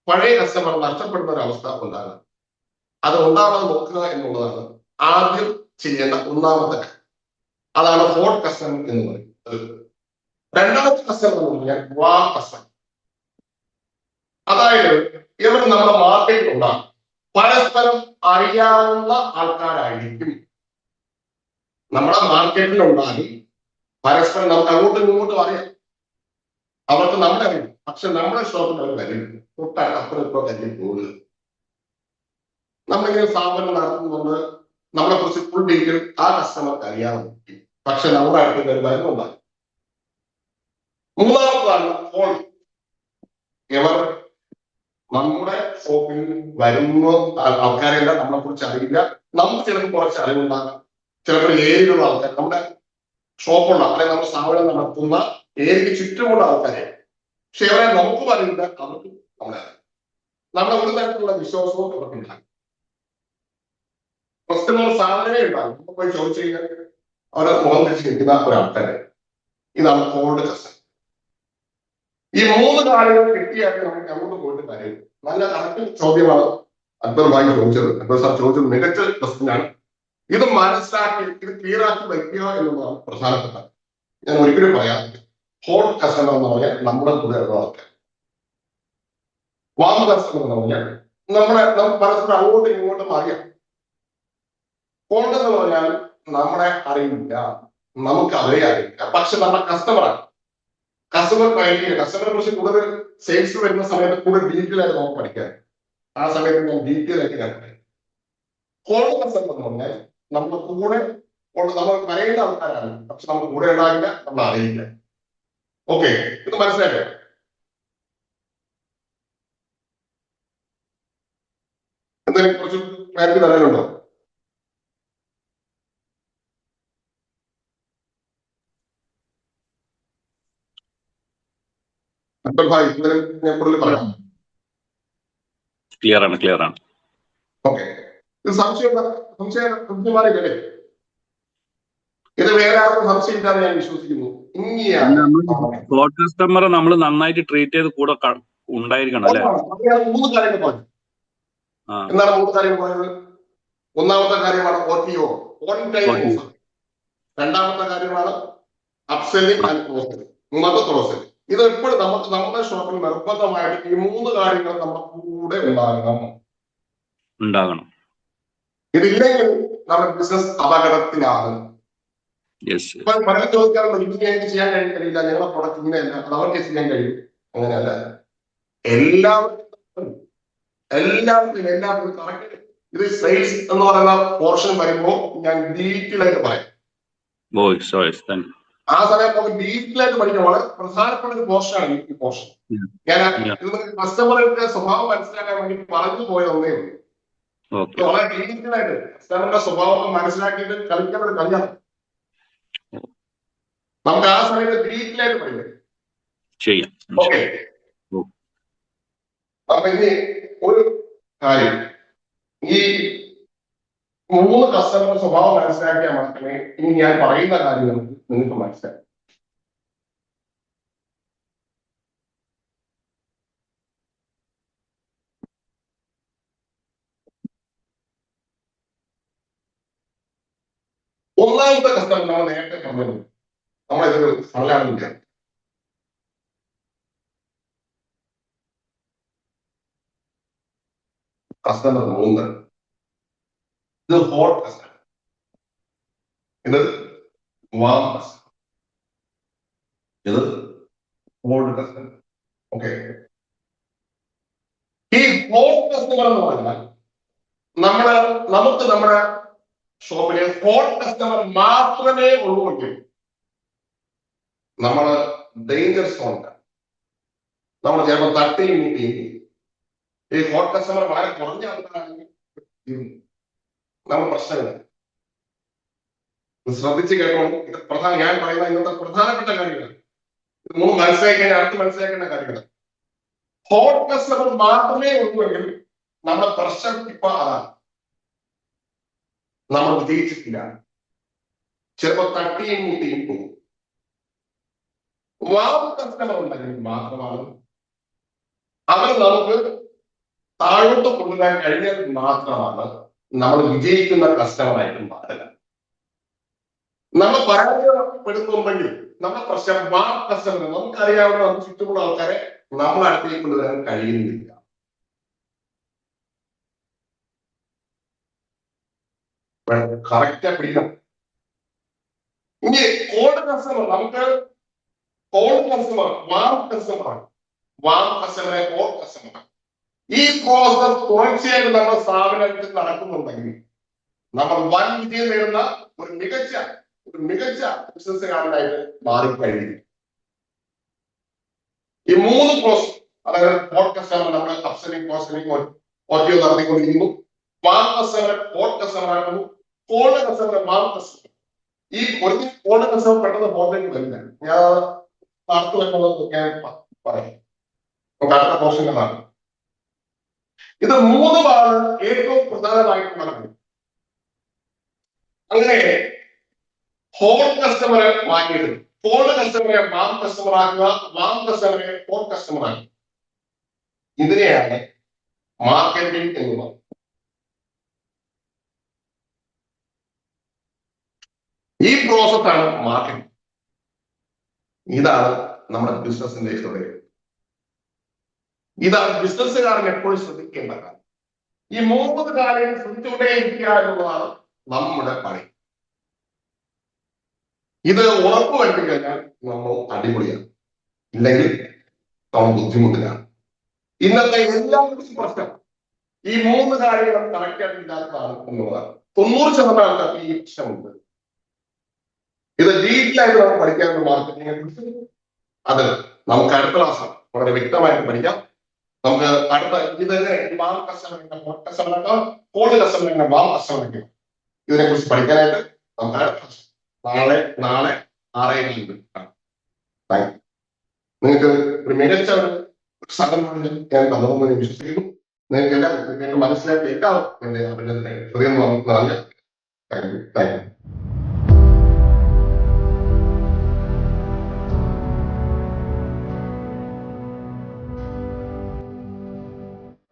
പഴയ കസ്റ്റമർ നഷ്ടപ്പെടുന്ന ഒരു അവസ്ഥ ഉണ്ടാകും. അത് ഉണ്ടാകാതെ നോക്കുക എന്നുള്ളതാണ് ആദ്യം ചെയ്യേണ്ട ഒന്നാമത്തെ കാര്യം. അതാണ് ഹോട്ട് കസ്റ്റമർ എന്ന് പറയുന്നത്. രണ്ടാമത്തെ കസ്റ്റമർ എന്ന് പറഞ്ഞാൽ വാ കസ്റ്റമർ. അതായത് ഇവർ നമ്മുടെ മാർക്കറ്റിൽ ഉണ്ടാകും, പരസ്പരം അറിയാവുന്ന ആൾക്കാരായിരിക്കും. നമ്മുടെ മാർക്കറ്റിൽ ഉണ്ടാകും, പരസ്പരം നമുക്ക് അങ്ങോട്ടും ഇങ്ങോട്ടും അറിയാം. അവർക്ക് നമ്മളെ അറിയാം, പക്ഷെ നമ്മുടെ ഷോപ്പിൽ അവർ വരും, തൊട്ടപ്പുറം ഇപ്പോൾ കല്ലിൽ പോകുക. നമ്മളിങ്ങനെ സ്ഥാപനം നടത്തുന്നുണ്ട്, നമ്മളെ കുറിച്ച് ഫുൾ ഡീറ്റെയിൽ ആ കസ്റ്റമർക്ക് അറിയാവുന്ന, പക്ഷെ നമ്മുടെ അടുത്ത് ഒരു വരുന്നുണ്ടാകും. മൂന്നാമതാണ് ഫോൺ. ഇവർ നമ്മുടെ ഷോപ്പിൽ വരുന്ന ആൾക്കാരെല്ലാം നമ്മളെ കുറിച്ച് അറിയില്ല. നമുക്ക് ചിലപ്പോൾ കുറച്ച് അറിവുണ്ടാകാം, ചിലപ്പോൾ ഏരിയയിലുള്ള ആൾക്കാർ, നമ്മുടെ ഷോപ്പുള്ള അല്ലെങ്കിൽ നമ്മുടെ സ്ഥാപനം നടത്തുന്ന ഏരിയക്ക് ചുറ്റുമുള്ള ആൾക്കാരെ, പക്ഷെ ഇവരെ നമുക്ക് അറിയില്ല, അവർക്ക് നമ്മളെ അറിയാം. നമ്മുടെ ഒരു തരത്തിലുള്ള വിശ്വാസവും അവർക്കുണ്ടാകും. കസ്റ്റമർ സാധനമേ ഉണ്ടാകും. നമുക്ക് പോയി ചോദിച്ചു കഴിഞ്ഞാൽ അവരെ മുഖം വെച്ച് നിൽക്കുന്ന ഒരാൾക്കാരെ. ഇതാണ് കോൾഡ് കസ്റ്റമർ. ഈ 3 കാര്യങ്ങൾ കിട്ടിയാൽ നമുക്ക് അങ്ങോട്ട് പോയിട്ട് കാര്യം. നല്ല കറക്റ്റ് ചോദ്യമാണ് അക്ബർ ഭായി ചോദിച്ചത്. അക്ബർ സാർ ചോദിച്ചത് മികച്ച ക്വസ്റ്റ്യനാണ്. ഇത് മനസ്സിലാക്കി ഇത് ക്ലിയർ ആക്കി വയ്ക്കുക എന്നുള്ളതാണ് പ്രധാനപ്പെട്ട. ഞാൻ ഒരിക്കലും പറയാം, ഹോട്ട് കസ്റ്റമർ എന്ന് പറഞ്ഞാൽ നമ്മുടെ കൂടെ ഉള്ള ആൾക്കാർ. വാം കസ്റ്റമർ എന്ന് പറഞ്ഞാൽ നമുക്ക് പരസ്പരം അങ്ങോട്ടും ഇങ്ങോട്ടും അറിയാം. കോൾഡ് എന്ന് പറഞ്ഞാൽ നമ്മളെ അറിയില്ല, നമുക്ക് അവരെ അറിയില്ല, പക്ഷെ നമ്മുടെ കസ്റ്റമറാണ്. കസ്റ്റമറെ കുറിച്ച് കൂടുതൽ സെയിൽസ് വരുന്ന സമയത്ത് കൂടുതൽ ഡീറ്റെയിൽ ആയിട്ട് നമുക്ക് പഠിക്കാൻ. ആ സമയത്ത് ഞാൻ ഡീറ്റെയിൽ ആയിട്ട് ഞാൻ പറയും. കോൾഡ് കസ്റ്റമർ എന്ന് പറഞ്ഞാൽ നമ്മുടെ കൂടെ നമ്മൾ പറയുന്ന ആൾക്കാരാണ്, പക്ഷെ നമുക്ക് കൂടെ ഉണ്ടാകില്ല, നമ്മൾ അറിയില്ല. ഓക്കെ, ഇത് മനസ്സിലായോ? എന്തെങ്കിലും കുറച്ച് ക്ലാരിറ്റി തരാനുണ്ടോ? അക്ബർ ഭായ്, എന്തെങ്കിലും ഞാൻ കൂടുതൽ പറയാം? ക്ലിയർ ആണ്. ഓക്കെ, ഇത് സംശയം മാറിയില്ലേ? ഇത് വേറെ ആർക്കും സംശയം ഇല്ലാതെ ഞാൻ വിശ്വസിക്കുന്നു. ഇങ്ങനെയാണ് കോഡ് കസ്റ്റമറെ നമ്മൾ നന്നായിട്ട് ട്രീറ്റ് ചെയ്ത് കൂടെ ഉണ്ടായിരിക്കണം അല്ലെ? 3 കാര്യങ്ങൾ പറഞ്ഞു. എന്താണ് 3 കാര്യം പറയുന്നത്? ഒന്നാമത്തെ കാര്യമാണ് OTO, ഓൺ ടൈം ഓഫർ. രണ്ടാമത്തെ കാര്യമാണ് അപ്സെല്ലിംഗ് ആൻഡ് ക്രോസ്. മൂന്നാമത്തെ ക്രോസ്. ഇത് എപ്പോഴും നമ്മുടെ ഷോപ്പിൽ നിർബന്ധമായിട്ട് ഈ 3 കാര്യങ്ങൾ നമ്മുടെ കൂടെ ഉണ്ടാകണം. ഇതില്ലെങ്കിൽ നമ്മുടെ ബിസിനസ് അപകടത്തിലാണ്. പലരും ചോദിക്കാറുണ്ട്, ഇങ്ങനെ എനിക്ക് ചെയ്യാൻ കഴിയില്ല, ഞങ്ങളുടെ പ്രൊഡക്റ്റ് ഇങ്ങനെയല്ല, അത് അവർക്ക് ചെയ്യാൻ കഴിയും. അങ്ങനെയല്ല, എല്ലാവർക്കും കറക്റ്റ്. ഇത് സെയിൽസ് എന്ന് പറയുന്ന പോർഷൻ വരുമ്പോൾ ഞാൻ ഡീറ്റെയിൽ ആയിട്ട് പറയാം. ആ സമയത്ത് നമുക്ക് ഡീറ്റെയിൽ ആയിട്ട് പഠിക്കാം. വളരെ പ്രധാനപ്പെട്ട ഒരു പോർഷനാണ് ഈ പോർഷൻ. ഞാൻ കസ്റ്റമറുടെ സ്വഭാവം മനസ്സിലാക്കാൻ വേണ്ടി പറഞ്ഞു പോയത് ഒന്നേ ഉള്ളൂ. വളരെ ഡീറ്റെയിൽ ആയിട്ട് കസ്റ്റമറുടെ സ്വഭാവം മനസ്സിലാക്കിയിട്ട് കളിക്കേണ്ട ഒരു കളിയാണ്. നമുക്ക് ആ സമയത്ത് ഡീറ്റെയിൽ ആയിട്ട് പഠിക്കാം. ഓക്കെ, അപ്പൊ ഇനി ഒരു കാര്യം, ഈ 3 കസ്റ്റമറുടെ സ്വഭാവം മനസ്സിലാക്കിയാൽ മാത്രമേ ഇനി ഞാൻ പറയുന്ന കാര്യങ്ങൾ നിങ്ങൾക്ക് മനസ്സിലാക്കും. ഒന്നാമത്തെ കസ്റ്റമർ നമ്മൾ നേരത്തെ പറഞ്ഞു, നമ്മളിതൊരു ഫണലാണെന്നില്ല. കസ്റ്റമർ 3. ഇത് ഹോട്ട് കസ്റ്റമർ, ഇത് വാം കസ്റ്റമർ, ഇത് കോൾഡ് കസ്റ്റമർ. ഓക്കെ, ഈ ഹോട്ട് കസ്റ്റമർ എന്ന് പറഞ്ഞാൽ നമുക്ക് നമ്മുടെ ഷോപ്പിലെ ഹോട്ട് കസ്റ്റമർ മാത്രമേ ഉള്ളൂവെങ്കിൽ നമ്മൾ ഡേഞ്ചർ സോണിലാണ്. നമ്മൾ ചിലപ്പോൾ തട്ടിയും മുട്ടിയും. ഈ ഹോട്ട് കസ്റ്റമർ വളരെ കുറഞ്ഞ ആൾക്കാരാണെങ്കിൽ നമ്മൾ പ്രശ്നമില്ല. ശ്രദ്ധിച്ച് കേട്ടോ, ഇത് ഞാൻ പറയുന്ന ഇന്നത്തെ പ്രധാനപ്പെട്ട കാര്യങ്ങൾ. ഇത് 3 മനസ്സിലാക്കാൻ അടുത്ത് മനസ്സിലാക്കേണ്ട കാര്യങ്ങൾ. ഹോട്ട് കസ്റ്റമർ മാത്രമേ ഉള്ളൂവെങ്കിൽ നമ്മുടെ പ്രശ്നം ഇപ്പൊ അതാണ്. നമ്മൾ വിജയിച്ചിട്ടില്ല, ചിലപ്പോൾ തട്ടിയും മുട്ടിയും പോകും. വാം കസ്റ്റമർ ഉണ്ടെങ്കിൽ മാത്രമാണ് അവർ നമുക്ക് താഴോട്ട് കൊണ്ടുവരാൻ കഴിഞ്ഞാൽ മാത്രമാണ് നമ്മൾ വിജയിക്കുന്ന കസ്റ്റമറായിട്ട് മാറുക. നമ്മൾ പരാജയപ്പെടുത്തുന്നുണ്ടെങ്കിൽ നമ്മുടെ പ്രശ്നം വാം കസ്റ്റമർ, നമുക്കറിയാവുന്ന നമുക്ക് ചുറ്റുമുള്ള ആൾക്കാരെ നമ്മൾ അടുത്തേക്ക് കൊണ്ടുവരാൻ കഴിയുന്നില്ല. കറക്റ്റാ പിടിക്കണം. ഇനി കോൾഡ് കസ്റ്റമർ, നമുക്ക് കോൾഡ് കസ്റ്റമർ വാം കസ്റ്റമറാണ്. വാം കസ്റ്റമറെ കോൾഡ് കസ്റ്റമറാണ്. ഈ പ്രോസസ് തുടർച്ചയായിട്ട് നമ്മുടെ സ്ഥാപനത്തിൽ നടക്കുന്നുണ്ടെങ്കിൽ നമ്മൾ വൻ വിജയം നേടുന്ന ഒരു മികച്ച ബിസിനസ്സുകാരനായിട്ട് മാറിക്കഴിഞ്ഞു. ഈ 3 പ്രോസസ്, അതായത് ഹോട്ട് കസ്റ്റമർ നമ്മൾ അപ്സെല്ലിംഗ്, ക്രോസ്-സെല്ലിംഗ്, OTO നടത്തിക്കൊണ്ടിരിക്കുന്നു. വാം കസ്റ്റമറെ ഹോട്ട് കസ്റ്റമർ ആക്കുന്നു. കോൾഡ് കസ്റ്റമറെ വാം കസ്റ്റമർ. ഈ ഒരു കോൾഡ് കസ്റ്റമർ പെട്ടെന്ന് ഹോട്ടിലേക്ക് വരില്ല. ഞാൻ നടത്തു വരുന്നത് ഞാൻ പറയാം. അടുത്ത പോർഷൻ എന്നാണ്. ഇത് 3 ഏറ്റവും പ്രധാനമായിട്ടുള്ള കാര്യം. അങ്ങനെ ഹോട്ട് കസ്റ്റമറെ മാറ്റിയിട്ട് കോൾഡ് കസ്റ്റമറെ വാം കസ്റ്റമർ ആക്കുക, വാം കസ്റ്റമറെ ഹോട്ട് കസ്റ്റമർ ആക്കുക. ഇതിനെയാണ് മാർക്കറ്റിംഗ് എന്ന് പറയുന്നത്. ഈ പ്രോസസ്സാണ് മാർക്കറ്റിംഗ്. ഇതാണ് നമ്മുടെ ബിസിനസിന്റെ ഹിസ്റ്ററി. ഇതാണ് ബിസിനസ്സുകാരൻ എപ്പോഴും ശ്രദ്ധിക്കേണ്ട കാര്യം. ഈ 3 കാര്യങ്ങൾ ശ്രദ്ധിച്ചുകൊണ്ടേയിരിക്കുക എന്നുള്ളതാണ് നമ്മുടെ പണി. ഇത് ഉറപ്പ് വരുത്തി കഴിഞ്ഞാൽ നമ്മൾ അടിപൊളിയാണ്, ഇല്ലെങ്കിൽ നമ്മൾ ബുദ്ധിമുട്ടിലാണ്. ഇന്നത്തെ എല്ലാവർക്കും പ്രശ്നം ഈ 3 കാര്യങ്ങൾ കണക്കാക്കിയില്ലാത്തതാണ് എന്നുള്ളതാണ്. 90% ആൾക്കാർക്ക് ഈ പ്രശ്നമുണ്ട്. ഇത് ഡീറ്റെയിലായിട്ട് നമ്മൾ പഠിക്കാനുള്ള മാർക്കറ്റിങ്ങിനെ കുറിച്ച് അത് നമുക്ക് അടുത്ത ക്ലാസ് വളരെ വ്യക്തമായിട്ട് പഠിക്കാം. നമുക്ക് അടുത്ത ഇതെങ്ങനെ warm customer cold customer warm customer ഇതിനെ കുറിച്ച് പഠിക്കാനായിട്ട് നമുക്ക് അടുത്ത നാളെ 6:00 നിങ്ങൾക്ക് ഒരു മികച്ച ഒരു സംഘടന ഞാൻ തന്നതെന്ന് വിശ്വസിക്കുന്നു. നിങ്ങൾക്ക് എല്ലാം മനസ്സിലാക്കി കേൾക്കാം എന്റെ അഭിനന്ദനങ്ങൾ ഹൃദയം താങ്ക് യു.